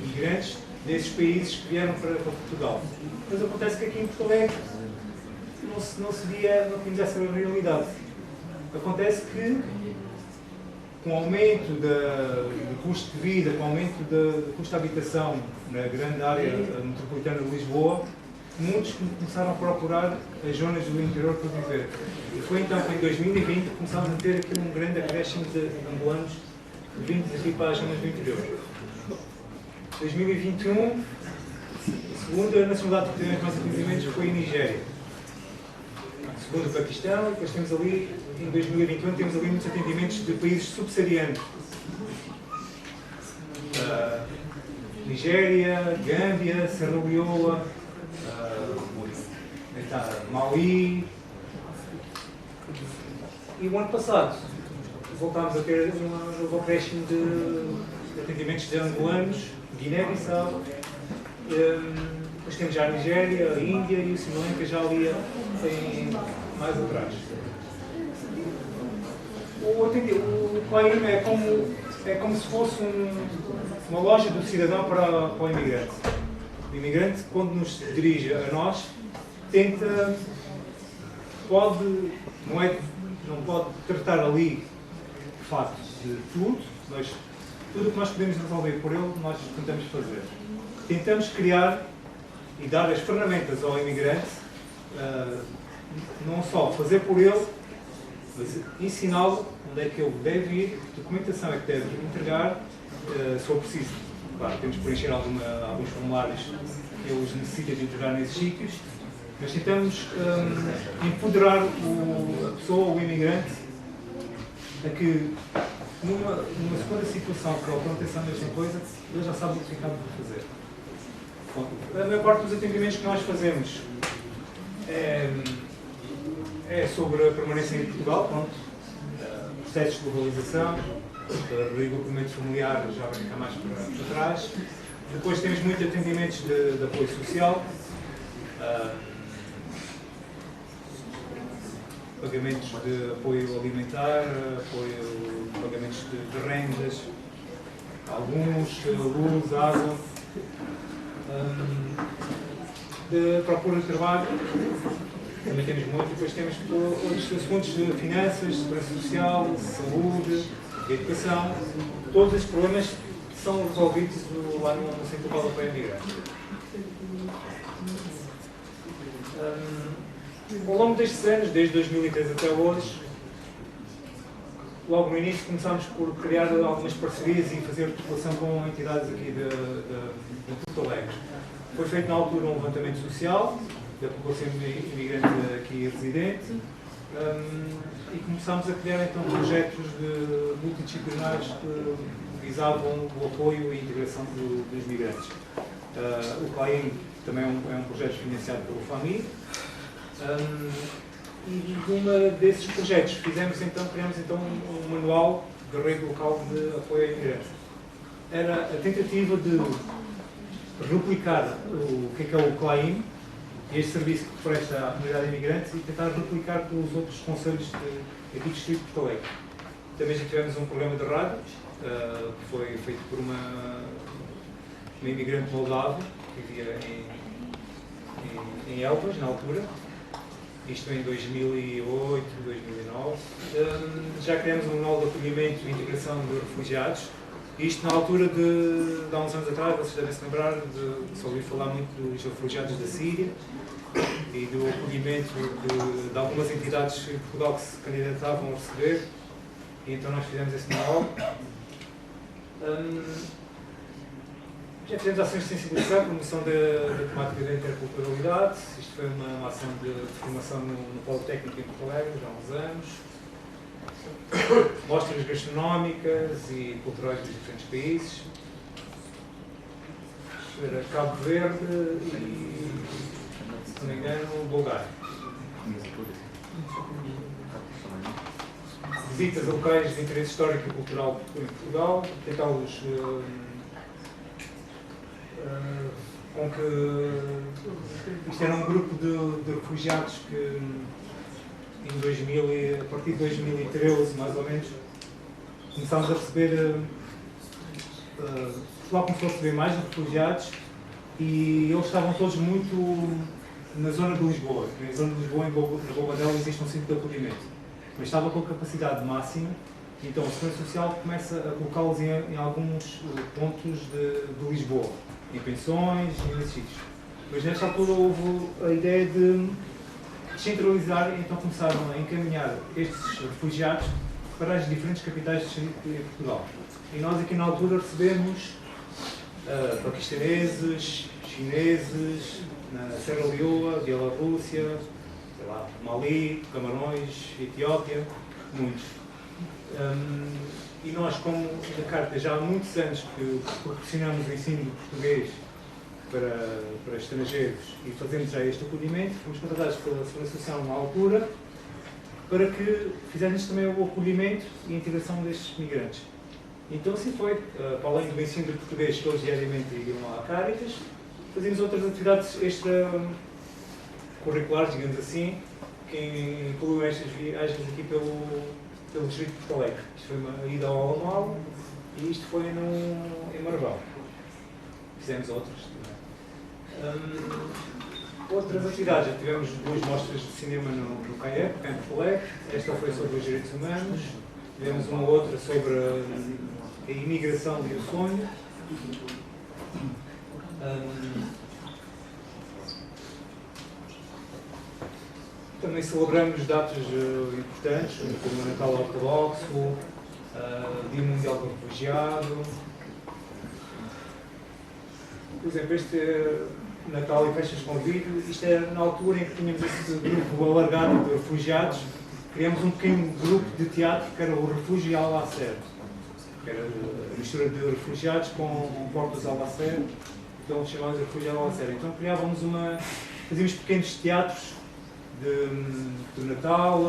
imigrantes desses países que vieram para Portugal. Mas acontece que aqui em Porto Alegre não tínhamos essa realidade. Acontece que, com o aumento do custo de vida, com o aumento do custo de habitação na grande área metropolitana de Lisboa, muitos começaram a procurar as zonas do interior para viver. E foi então que em 2020 começámos a ter aqui um grande acréscimo de angolanos vindos aqui para as zonas do interior. 2021, a segunda nacionalidade que tivemos mais atendimentos foi a Nigéria. Segundo o Paquistão, e depois temos ali, em 2021, temos ali muitos atendimentos de países subsaarianos. Nigéria, Gâmbia, Serra Leoa, Mali. E o ano passado voltámos a ter um novo acréscimo de atendimentos de angolanos, Guiné-Bissau. Depois temos já a Nigéria, a Índia e o Sri Lanka já ali mais atrás. O Claim é como se fosse uma loja do cidadão para o imigrante. O imigrante, quando nos dirige a nós, não pode tratar ali, de facto, de tudo, mas tudo o que nós podemos resolver por ele, nós tentamos fazer. Tentamos criar e dar as ferramentas ao imigrante, não só fazer por ele, mas ensiná-lo onde é que ele deve ir, que documentação é que deve entregar, se for preciso. Claro, temos que preencher alguns formulários que eles necessitam de entregar nesses sítios, mas tentamos empoderar a pessoa, o imigrante, a que numa segunda situação que ele tem atenção a mesma coisa, ele já sabe o que acaba de fazer. Bom, a maior parte dos atendimentos que nós fazemos é sobre a permanência em Portugal, pronto, processos de legalização, reagrupamento familiar já vai ficar mais para trás. Depois temos muitos atendimentos de apoio social, pagamentos de apoio alimentar, pagamentos de rendas, alguns, luz, água, de procura de trabalho, também temos muito. Depois temos outros assuntos de finanças, segurança social, saúde, educação. Todos estes problemas são resolvidos lá no Centro Global de Apoio Imigrante. Ao longo destes anos, desde 2013 até hoje, logo no início começámos por criar algumas parcerias e fazer articulação com entidades aqui de Porto Alegre. Foi feito na altura um levantamento social da população imigrante aqui residente e começámos a criar então projetos multidisciplinares que visavam o apoio e a integração dos migrantes. O CLAIM também é um projeto financiado pelo FAMI. E numa desses projetos criamos então um manual de rede local de apoio a imigrantes. Era a tentativa de replicar o que é o CLAIM, este serviço que presta à comunidade de imigrantes, e tentar replicar pelos outros concelhos aqui do Distrito de Porto Alegre. Também já tivemos um programa de rádio, que foi feito por uma imigrante moldava, que vivia em Elvas, na altura. Isto em 2008, 2009. Já criamos um manual de acolhimento e integração de refugiados. Isto na altura de há uns anos atrás, vocês devem se lembrar, se ouvir falar muito dos refugiados da Síria e do acolhimento de algumas entidades em Portugal que se candidatavam a receber. E então nós fizemos esse manual. Já fizemos ações de sensibilização, promoção da temática da interculturalidade. Isto foi uma ação de formação no Polo Técnico em Porto Alegre, já há uns anos. Mostras gastronómicas e culturais dos diferentes países. Era Cabo Verde e, se não me engano, Bulgária. Visitas a locais de interesse histórico e cultural em Portugal, tentá-los com que isto era um grupo de refugiados que a partir de 2013, mais ou menos, começámos a receber, Portugal começou a receber mais refugiados e eles estavam todos muito na zona de Lisboa. Na zona de Lisboa, na Bobadela, existe um centro de acolhimento, mas estava com capacidade máxima. Então a Segurança Social começa a colocá-los em alguns pontos de Lisboa, em pensões e nesses sítios. Mas nesta altura houve a ideia de descentralizar, e então começaram a encaminhar estes refugiados para as diferentes capitais de distrito em Portugal. E nós aqui na altura recebemos paquistaneses, chineses, na Serra Leoa, Bielorrússia, sei lá, Mali, Camarões, Etiópia, muitos. E nós, como na Carta, já há muitos anos que proporcionamos o ensino de português para estrangeiros e fazemos já este acolhimento, fomos contratados pela Segurança Social na altura para que fizéssemos também o acolhimento e a integração destes migrantes. Então assim foi, para além do ensino de português que eles diariamente iam lá à Cáritas, fazíamos outras atividades extracurriculares, digamos assim, que incluem estas viagens aqui pelo distrito de Porto Alegre. Isto foi uma ida ao Alamal e isto foi em Marvão. Fizemos outras também. Outras atividades, já tivemos 2 mostras de cinema no CAEP, em Porto Alegre. Esta foi sobre os direitos humanos. Tivemos uma outra sobre a imigração e o sonho. Também celebramos datas importantes, como o Natal Ortodoxo, Dia Mundial do Refugiado. Por exemplo, este Natal e festas com vídeo, isto era na altura em que tínhamos esse grupo alargado de refugiados. Criamos um pequeno grupo de teatro que era o Refúgio Albacer, que era a mistura de refugiados com portas Albacer, então chamávamos de Refúgio Albacer. Então fazíamos pequenos teatros de Natal,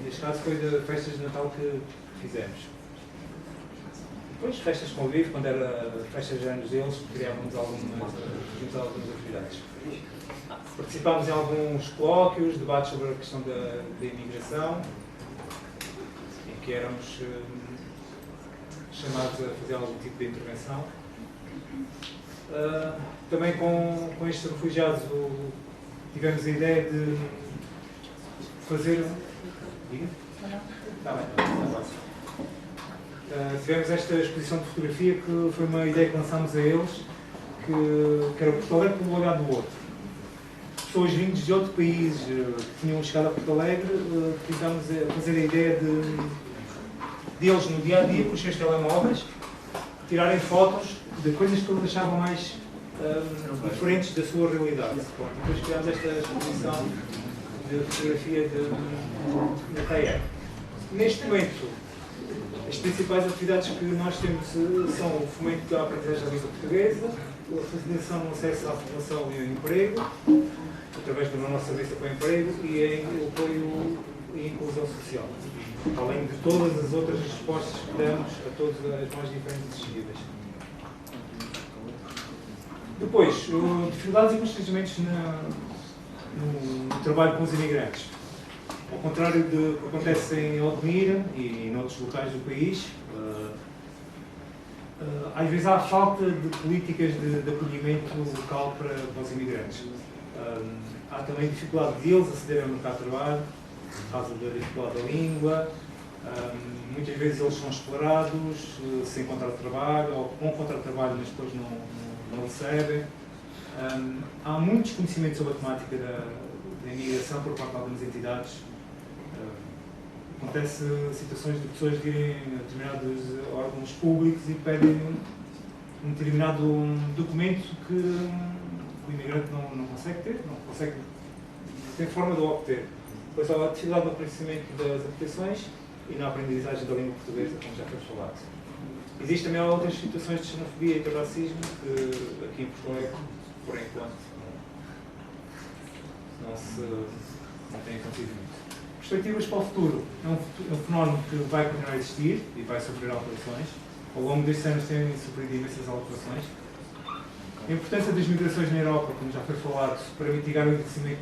neste caso foi de festas de Natal que fizemos. Depois festas com vivo, quando era festas de anos deles, criávamos algumas atividades. Participámos em alguns colóquios, debates sobre a questão da imigração, em que éramos chamados a fazer algum tipo de intervenção. Também com estes refugiados tivemos a ideia de fazer... Diga? Está bem, tivemos esta exposição de fotografia que foi uma ideia que lançámos a eles, que era o Porto Alegre pelo olhar do outro. Pessoas vindas de outro país que tinham chegado a Porto Alegre, tentámos fazer a ideia de eles no dia a dia com os seus telemóveis tirarem fotos de coisas que eles achavam mais diferentes da sua realidade. Depois criámos esta exposição de fotografia da CAEP. Neste momento, as principais atividades que nós temos são o fomento da aprendizagem da língua portuguesa, a facilitação no acesso à formação e ao emprego, através do nosso serviço de apoio ao emprego, e o apoio e inclusão social, além de todas as outras respostas que damos a todas as mais diferentes exigidas. Depois, dificuldades e constrangimentos no trabalho com os imigrantes. Ao contrário do que acontece em Odmira e em outros locais do país, às vezes há falta de políticas de acolhimento local para os imigrantes. Há também dificuldade de eles acederem ao mercado de trabalho, por causa da dificuldade da língua. Muitas vezes eles são explorados sem contrato de trabalho, ou com contrato de trabalho, mas depois não recebem. Há muito desconhecimento sobre a temática da imigração por parte de algumas entidades. Acontece situações de pessoas irem a determinados órgãos públicos e pedem um determinado documento que o imigrante não consegue ter, não tem forma de o obter. Depois há a dificuldade no conhecimento das aplicações e na aprendizagem da língua portuguesa, como já foi falado. Existem também outras situações de xenofobia e de racismo que aqui em Porto Alegre, por enquanto, não tem acontecido muito. Perspectivas para o futuro. É um fenómeno que vai continuar a existir e vai sofrer alterações. Ao longo destes anos tem sofrido imensas alterações. A importância das migrações na Europa, como já foi falado, para mitigar o envelhecimento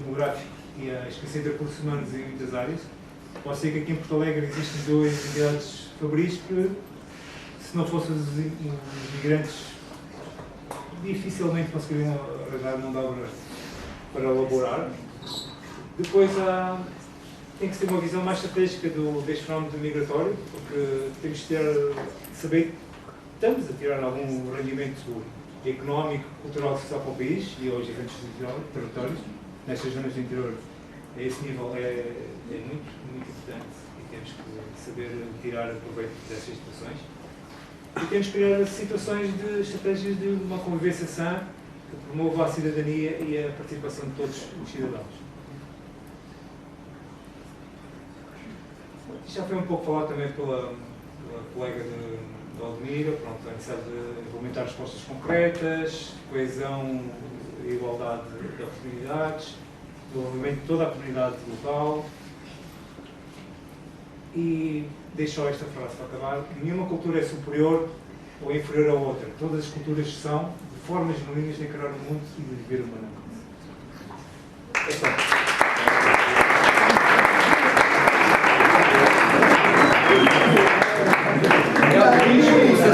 demográfico e a escassez de recursos humanos em muitas áreas. Pode ser que aqui em Porto Alegre existem 2 entidades fabris que, se não fossem os migrantes, dificilmente conseguiriam arranjar mão de obra para elaborar. Depois tem que ser uma visão mais estratégica deste fenómeno migratório, porque temos que saber que estamos a tirar algum rendimento económico, cultural e social para o país e aos diferentes territórios. Nestas zonas do interior, a esse nível é é muito, muito importante e temos que saber tirar proveito dessas situações. E temos que criar situações de estratégias de uma convivência sã que promova a cidadania e a participação de todos os cidadãos. Isto já foi um pouco falado também pela colega de Aldemira, pronto, a necessidade de implementar respostas concretas, coesão e igualdade de oportunidades, desenvolvimento de toda a comunidade local. E deixo só esta frase para acabar: nenhuma cultura é superior ou inferior à outra. Todas as culturas são de formas genuínas de encarar o mundo e de viver humanamente. É só.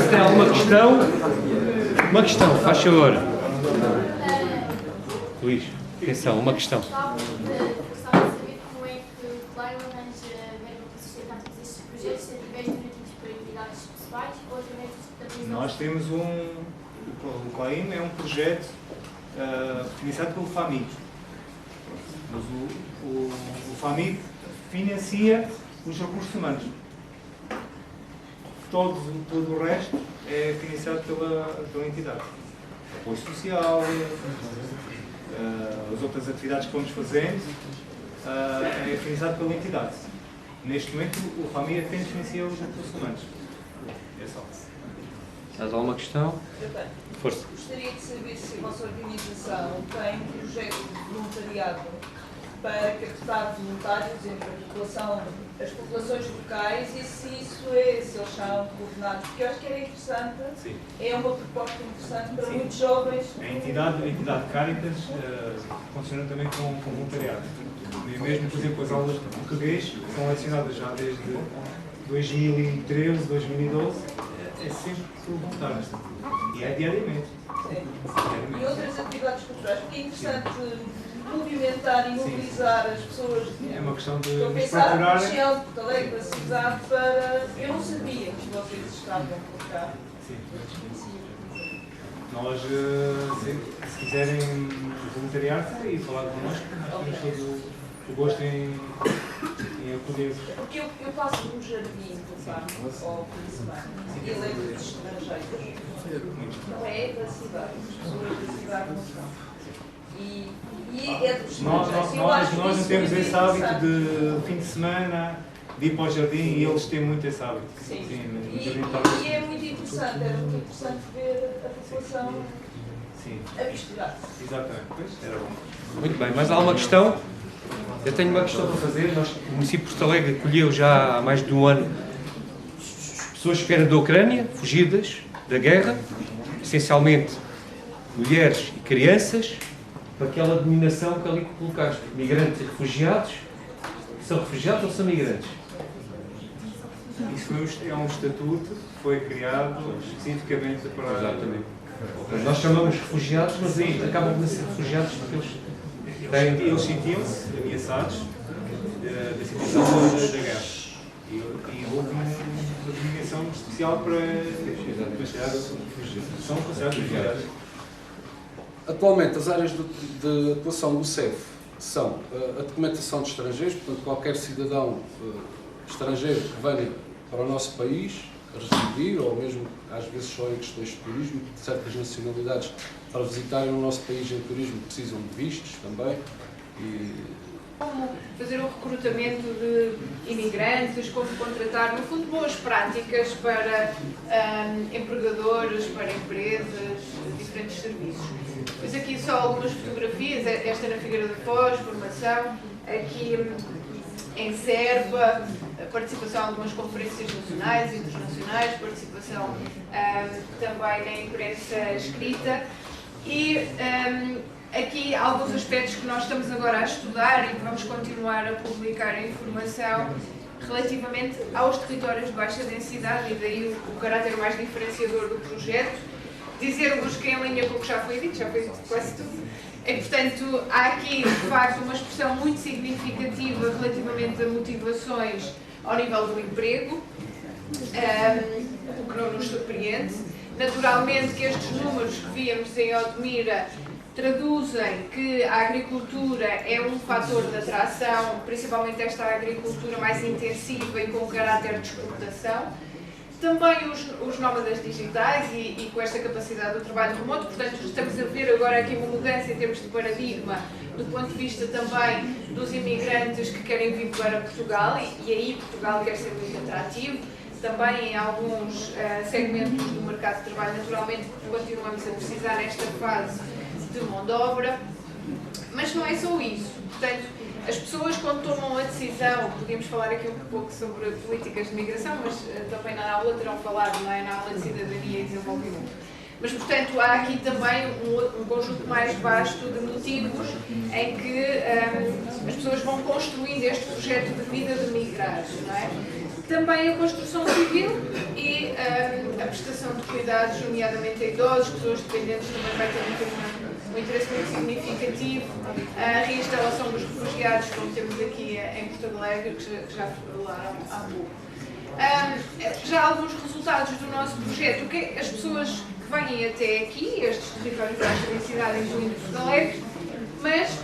Se tem alguma questão, uma questão, faz favor. Luís, atenção, uma questão. Gostava de saber como é que o Claro arranja verba para sustentar todos estes projetos, se através de donativos para entidades pessoais ou através da Nós temos o CLAIM é um projeto financiado pelo FAMIG. Mas o FAMIG financia os recursos humanos. Todo o resto é financiado pela entidade. Apoio social, as outras atividades que vamos fazendo, é financiado pela entidade. Neste momento, o FAMIG apenas financia os recursos humanos. É só. Tens alguma questão? Força. Gostaria de saber se a vossa organização tem um projeto de voluntariado para captar voluntários entre as populações locais e se eles são coordenados, porque eu acho que era interessante, Sim. É uma proposta interessante para Sim. muitos jovens. A entidade Caritas funciona também com voluntariado. Mesmo, por exemplo, as aulas de português são lecionadas já desde 2013, 2012, é sempre por voluntários. E é diariamente. E outras atividades culturais, porque é interessante movimentar e mobilizar as pessoas. É uma questão de Estou a nos pensar no procurarem. Michel, de Porto Alegre, da cidade, para... Eu não sabia que vocês estavam por cá. Sim. Nós, se quiserem voluntariar-se e falar connosco, nós temos todo o gosto em acolher. Porque eu passo num jardim do parque ao fim de semana e levo dos estrangeiros. Não é da cidade, as pessoas da cidade não são. E é dos estrangeiros. Nós não temos esse hábito de fim de semana de ir para o jardim e eles têm muito esse hábito. Sim. Sim, E é muito interessante, era muito interessante ver a população sim. a misturar-se. Exatamente. Pois, era bom. Muito bem, mais alguma questão? Eu tenho uma questão para fazer. O município de Porto Alegre acolheu já há mais de um ano pessoas que vieram da Ucrânia, fugidas da guerra, essencialmente mulheres e crianças, para aquela denominação que ali colocaste, migrantes e refugiados. São refugiados ou são migrantes? Isso é um estatuto que foi criado especificamente para... Exatamente. Nós chamamos refugiados, mas aí acabam de ser refugiados porque Eles sentiam-se ameaçados da situação da guerra. E houve uma denominação especial para são considerados refugiados. Atualmente, as áreas de atuação do CEF são a documentação de estrangeiros, portanto, qualquer cidadão estrangeiro que venha para o nosso país a residir, ou mesmo às vezes só em questões de turismo, de certas nacionalidades para visitarem o nosso país em turismo precisam de vistos também. Como fazer o recrutamento de imigrantes, como contratar, no fundo, boas práticas para empregadores, para empresas, diferentes serviços. Pois aqui só algumas fotografias, esta na Figueira da Foz, formação, aqui em Serpa, participação em algumas conferências nacionais e internacionais, participação também na imprensa escrita e aqui alguns aspectos que nós estamos agora a estudar e que vamos continuar a publicar a informação relativamente aos territórios de baixa densidade e daí o caráter mais diferenciador do projeto. Dizer-vos que em linha com o que já foi dito quase tudo, e portanto há aqui de facto uma expressão muito significativa relativamente a motivações ao nível do emprego, o que não nos surpreende. Naturalmente que estes números que víamos em Odmira traduzem que a agricultura é um fator de atração, principalmente esta agricultura mais intensiva e com caráter de exportação. Também os nómadas digitais e com esta capacidade do trabalho remoto, portanto estamos a ver agora aqui uma mudança em termos de paradigma do ponto de vista também dos imigrantes que querem vir para Portugal e aí Portugal quer ser muito atrativo. Também em alguns segmentos do mercado de trabalho, naturalmente, continuamos a precisar nesta fase de mão de obra, mas não é só isso. Portanto, as pessoas quando tomam a decisão, podíamos falar aqui um pouco sobre políticas de migração, mas também na aula terão falado, não é? Na aula de cidadania e desenvolvimento. Mas, portanto, há aqui também um conjunto mais vasto de motivos em que as pessoas vão construindo este projeto de vida de migrar, não é? Também a construção civil e a prestação de cuidados, nomeadamente a idosos, pessoas dependentes, também vai ter um interesse muito significativo. A reinstalação dos refugiados, como temos aqui em Porto Alegre, que já falaram há pouco. Já há alguns resultados do nosso projeto. As pessoas que vêm até aqui, estes territórios da cidade, incluindo Porto Alegre, mas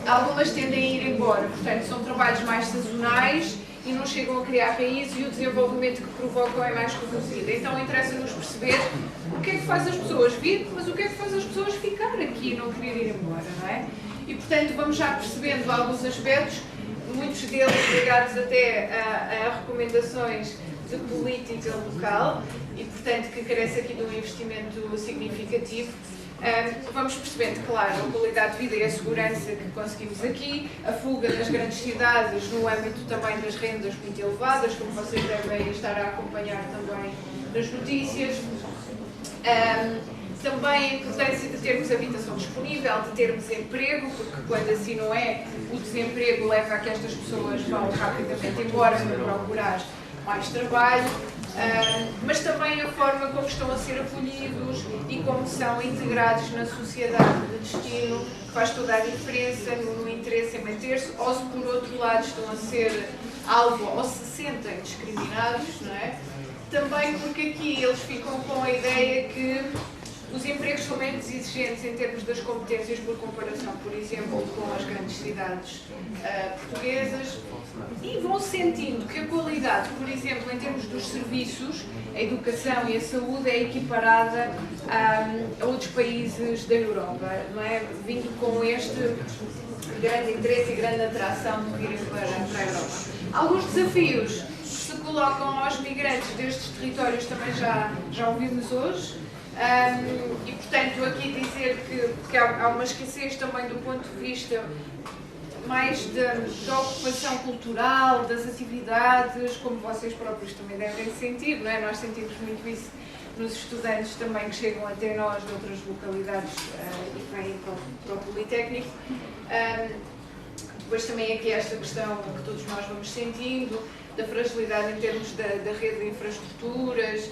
algumas tendem a ir embora. Portanto, são trabalhos mais sazonais e não chegam a criar raízes e o desenvolvimento que provocam é mais reduzido. Então interessa-nos perceber o que é que faz as pessoas vir, mas o que é que faz as pessoas ficar aqui e não querer ir embora, não é? E portanto vamos já percebendo alguns aspectos, muitos deles ligados até a recomendações de política local e portanto que carece aqui de um investimento significativo. Vamos percebendo, claro, a qualidade de vida e a segurança que conseguimos aqui, a fuga das grandes cidades no âmbito também das rendas muito elevadas, como vocês devem estar a acompanhar também nas notícias. Também a importância de termos habitação disponível, de termos emprego, porque quando assim não é, o desemprego leva a que estas pessoas vão rapidamente embora para procurar mais trabalho. Mas também a forma como estão a ser acolhidos e como são integrados na sociedade de destino, que faz toda a diferença no interesse em manter-se, ou se por outro lado estão a ser alvo ou se sentem discriminados, não é? Também porque aqui eles ficam com a ideia que os empregos são menos exigentes em termos das competências por comparação, por exemplo, com as grandes cidades portuguesas e vão sentindo que a qualidade, por exemplo, em termos dos serviços, a educação e a saúde é equiparada a outros países da Europa, não é? Vindo com este grande interesse e grande atração de virem para a Europa. Alguns desafios que se colocam aos migrantes destes territórios também já ouvimos hoje. E portanto aqui dizer que há uma escassez também do ponto de vista mais da ocupação cultural, das atividades, como vocês próprios também devem sentir, não é? Nós sentimos muito isso nos estudantes também que chegam até nós de outras localidades e vêm para o Politécnico. Depois também aqui esta questão que todos nós vamos sentindo, da fragilidade em termos da rede de infraestruturas,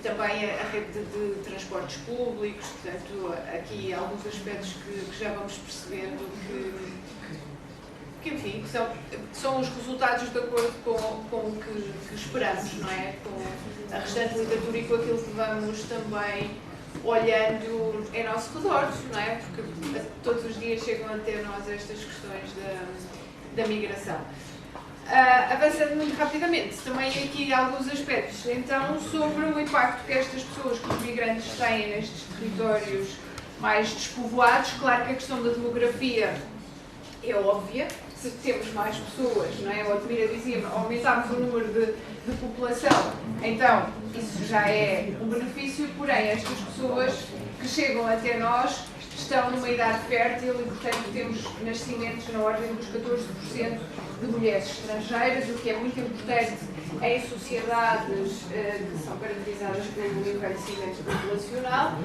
também a rede de transportes públicos, portanto, aqui alguns aspectos que já vamos percebendo que enfim, são os resultados de acordo com o que esperamos, não é? Com a restante literatura e com aquilo que vamos também olhando em nosso redor, não é? Porque todos os dias chegam até nós estas questões da migração. Avançando muito rapidamente, também aqui alguns aspectos, então, sobre o impacto que estas pessoas, que os migrantes têm nestes territórios mais despovoados. Claro que a questão da demografia é óbvia, se temos mais pessoas, não é? O Admira dizia, aumentarmos o número de população, então isso já é um benefício, porém estas pessoas que chegam até nós estão numa idade fértil e, portanto, temos nascimentos na ordem dos 14% de mulheres estrangeiras, o que é muito importante em sociedades que são caracterizadas pelo envelhecimento populacional.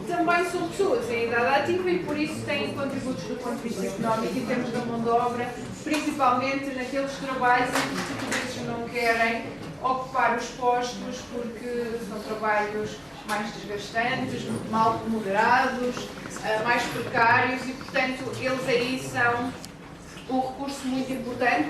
Também são pessoas em idade ativa e, por isso, têm contributos do ponto de vista económico em termos da mão de obra, principalmente naqueles trabalhos em que os portugueses não querem ocupar os postos porque são trabalhos mais desgastantes, mal remunerados, mais precários e, portanto, eles aí são um recurso muito importante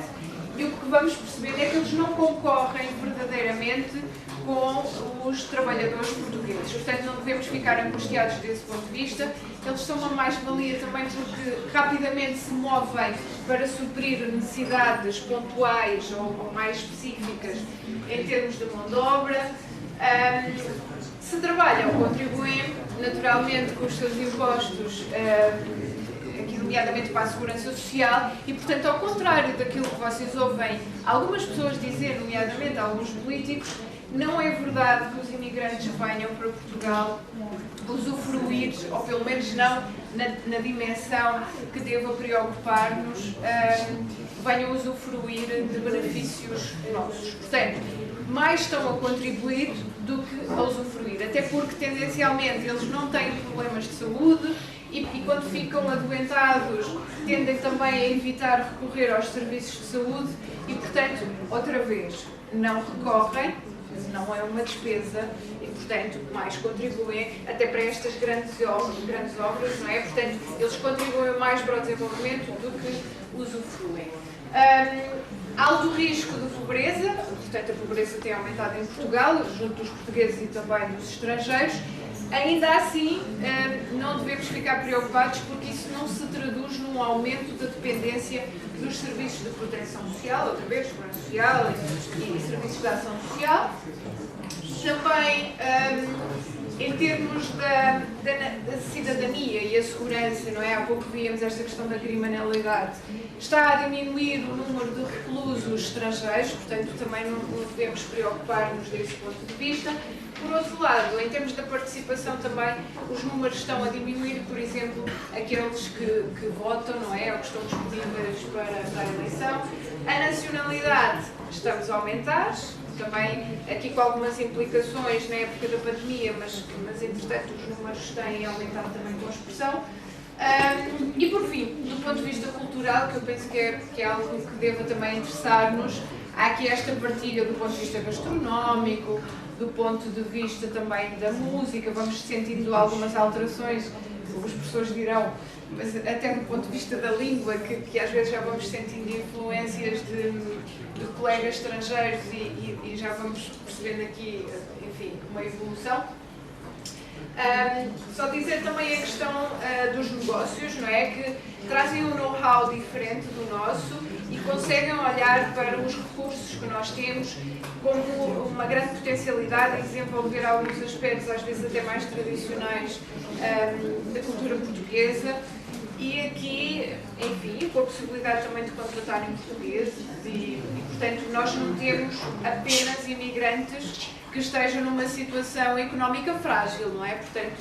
e o que vamos perceber é que eles não concorrem verdadeiramente com os trabalhadores portugueses. Portanto, não devemos ficar angustiados desse ponto de vista. Eles são uma mais-valia também porque rapidamente se movem para suprir necessidades pontuais ou mais específicas em termos de mão de obra. Se trabalham, contribuem naturalmente com os seus impostos, aqui nomeadamente para a Segurança Social, e portanto, ao contrário daquilo que vocês ouvem algumas pessoas dizer, nomeadamente alguns políticos, não é verdade que os imigrantes venham para Portugal usufruir, ou pelo menos não na dimensão que deva preocupar-nos, venham usufruir de benefícios nossos. Portanto, mais estão a contribuir do que a usufruir, até porque tendencialmente eles não têm problemas de saúde e quando ficam adoentados tendem também a evitar recorrer aos serviços de saúde e, portanto, outra vez, não recorrem, não é uma despesa e, portanto, mais contribuem até para estas grandes obras, não é? Portanto, eles contribuem mais para o desenvolvimento do que usufruem. Alto risco de pobreza, portanto, a pobreza tem aumentado em Portugal, junto dos portugueses e também dos estrangeiros. Ainda assim, não devemos ficar preocupados porque isso não se traduz num aumento da dependência dos serviços de proteção social, outra vez, segurança social e serviços de ação social. Também, em termos da cidadania e a segurança, não é? Há pouco víamos esta questão da criminalidade. Está a diminuir o número de reclusos estrangeiros, portanto, também não devemos preocupar-nos desse ponto de vista. Por outro lado, em termos da participação também, os números estão a diminuir, por exemplo, aqueles que votam, não é? Ou que estão disponíveis para a eleição. A nacionalidade estamos a aumentar, também aqui com algumas implicações na época da pandemia, mas entretanto os números têm aumentado também com a expressão. E por fim, do ponto de vista cultural, que eu penso que é algo que deva também interessar-nos, há aqui esta partilha do ponto de vista gastronómico, do ponto de vista também da música, vamos sentindo algumas alterações, os professores dirão, mas até do ponto de vista da língua, que às vezes já vamos sentindo influências de colegas estrangeiros e já vamos percebendo aqui, enfim, uma evolução. Só dizer também a questão dos negócios, não é? Que trazem um know-how diferente do nosso e conseguem olhar para os recursos que nós temos como uma grande potencialidade em desenvolver alguns aspectos, às vezes até mais tradicionais, da cultura portuguesa. E aqui, enfim, com a possibilidade também de contratar em português e, portanto, nós não temos apenas imigrantes que estejam numa situação económica frágil, não é? Portanto,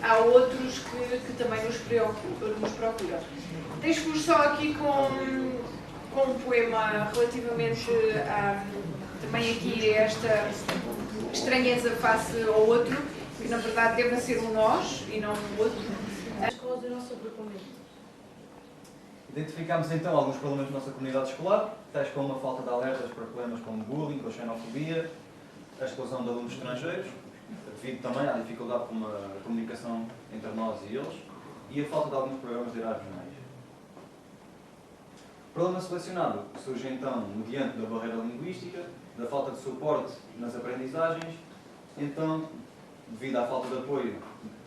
há outros que também nos procuram. Deixo-vos só aqui com um poema relativamente também aqui a esta estranheza face ao outro, que na verdade deve ser um nós e não um outro. Identificámos então alguns problemas da nossa comunidade escolar, tais como a falta de alertas para problemas como bullying ou xenofobia, a exclusão de alunos estrangeiros, devido também à dificuldade com a comunicação entre nós e eles, e a falta de alguns programas de Erasmus+. O problema selecionado surge então mediante da barreira linguística, da falta de suporte nas aprendizagens, então, devido à falta de apoio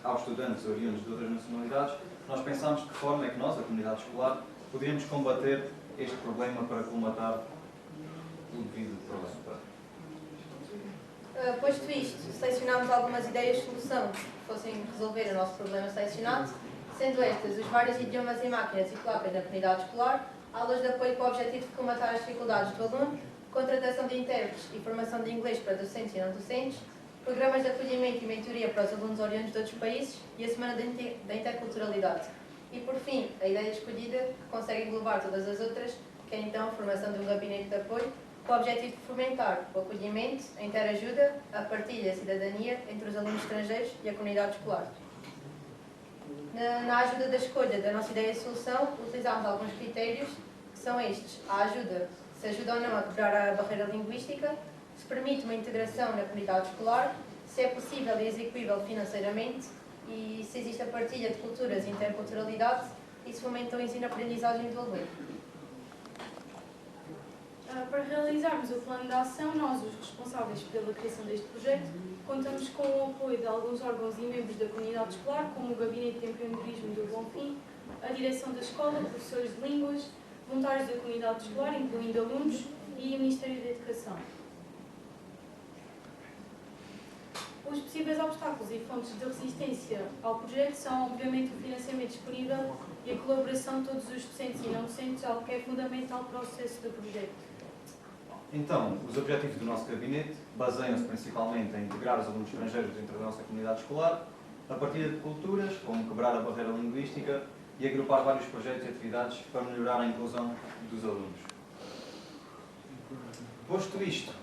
aos estudantes oriundos de outras nacionalidades, nós pensámos de que forma é que nós, a comunidade escolar, poderíamos combater este problema para colmatar o devido problema. Posto isto, selecionámos algumas ideias de solução que fossem resolver o nosso problema selecionado, sendo estas os vários idiomas e máquinas e placas da comunidade escolar, aulas de apoio com o objetivo de colmatar as dificuldades do aluno, contratação de intérpretes e formação de inglês para docentes e não docentes, programas de acolhimento e mentoria para os alunos oriundos de outros países e a Semana da Interculturalidade. E, por fim, a ideia escolhida, que consegue englobar todas as outras, que é então a formação de um gabinete de apoio, com o objetivo de fomentar o acolhimento, a interajuda, a partilha e a cidadania entre os alunos estrangeiros e a comunidade escolar. Na ajuda da escolha da nossa ideia de solução, utilizámos alguns critérios, que são estes: a ajuda, se ajuda ou não a quebrar a barreira linguística, se permite uma integração na comunidade escolar, se é possível e execuível financeiramente e se existe a partilha de culturas e interculturalidade e se fomenta o ensino-aprendizagem do aluno. Para realizarmos o plano de ação, nós, os responsáveis pela criação deste projeto, contamos com o apoio de alguns órgãos e membros da comunidade escolar, como o Gabinete de Empreendedorismo do Bonfim, a direção da escola, professores de línguas, voluntários da comunidade escolar, incluindo alunos, e o Ministério da Educação. Os possíveis obstáculos e fontes de resistência ao projeto são, obviamente, o financiamento disponível e a colaboração de todos os docentes e não docentes, algo que é fundamental para o sucesso do projeto. Então, os objetivos do nosso gabinete baseiam-se principalmente em integrar os alunos estrangeiros dentro da nossa comunidade escolar, a partir de culturas, como quebrar a barreira linguística e agrupar vários projetos e atividades para melhorar a inclusão dos alunos. Posto isto,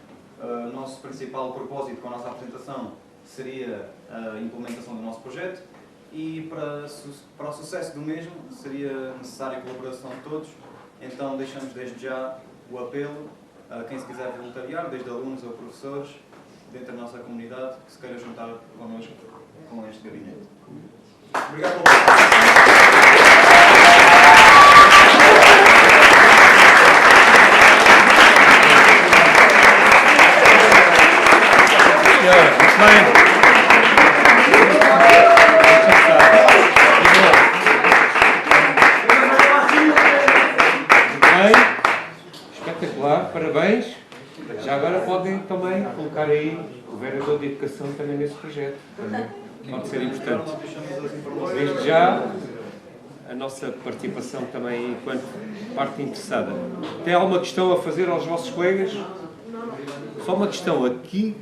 o nosso principal propósito com a nossa apresentação seria a implementação do nosso projeto e para o sucesso do mesmo seria necessária a colaboração de todos, então deixamos desde já o apelo a quem se quiser voluntariar, desde alunos ou professores, dentro da nossa comunidade, que se queira juntar connosco com este gabinete. Obrigado pela Espetacular, parabéns. Já agora podem também colocar aí o vereador de Educação também nesse projeto. Também pode ser importante. Desde já, a nossa participação também enquanto parte interessada. Tem alguma questão a fazer aos vossos colegas? Só uma questão. Aqui,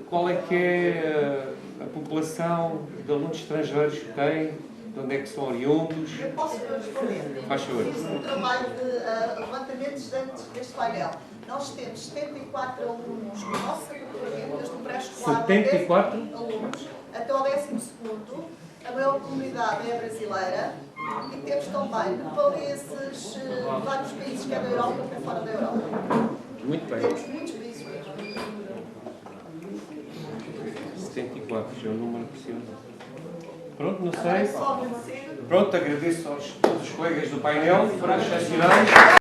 qual é que é a população de alunos estrangeiros que tem? De onde é que são oriundos? Eu posso responder. Faz favor. Fiz um trabalho de levantamento antes deste painel. Nós temos 74 alunos no nosso agrupamento, desde o pré-escolar 74 alunos até o 12º. A maior comunidade é a brasileira e temos também nepaleses, vários países que é da Europa para fora da Europa. Muito bem. Temos muitos países mesmo. 74, já é um número precioso. Pronto, não sei. Pronto, agradeço aos todos os colegas do painel, foram excepcionais.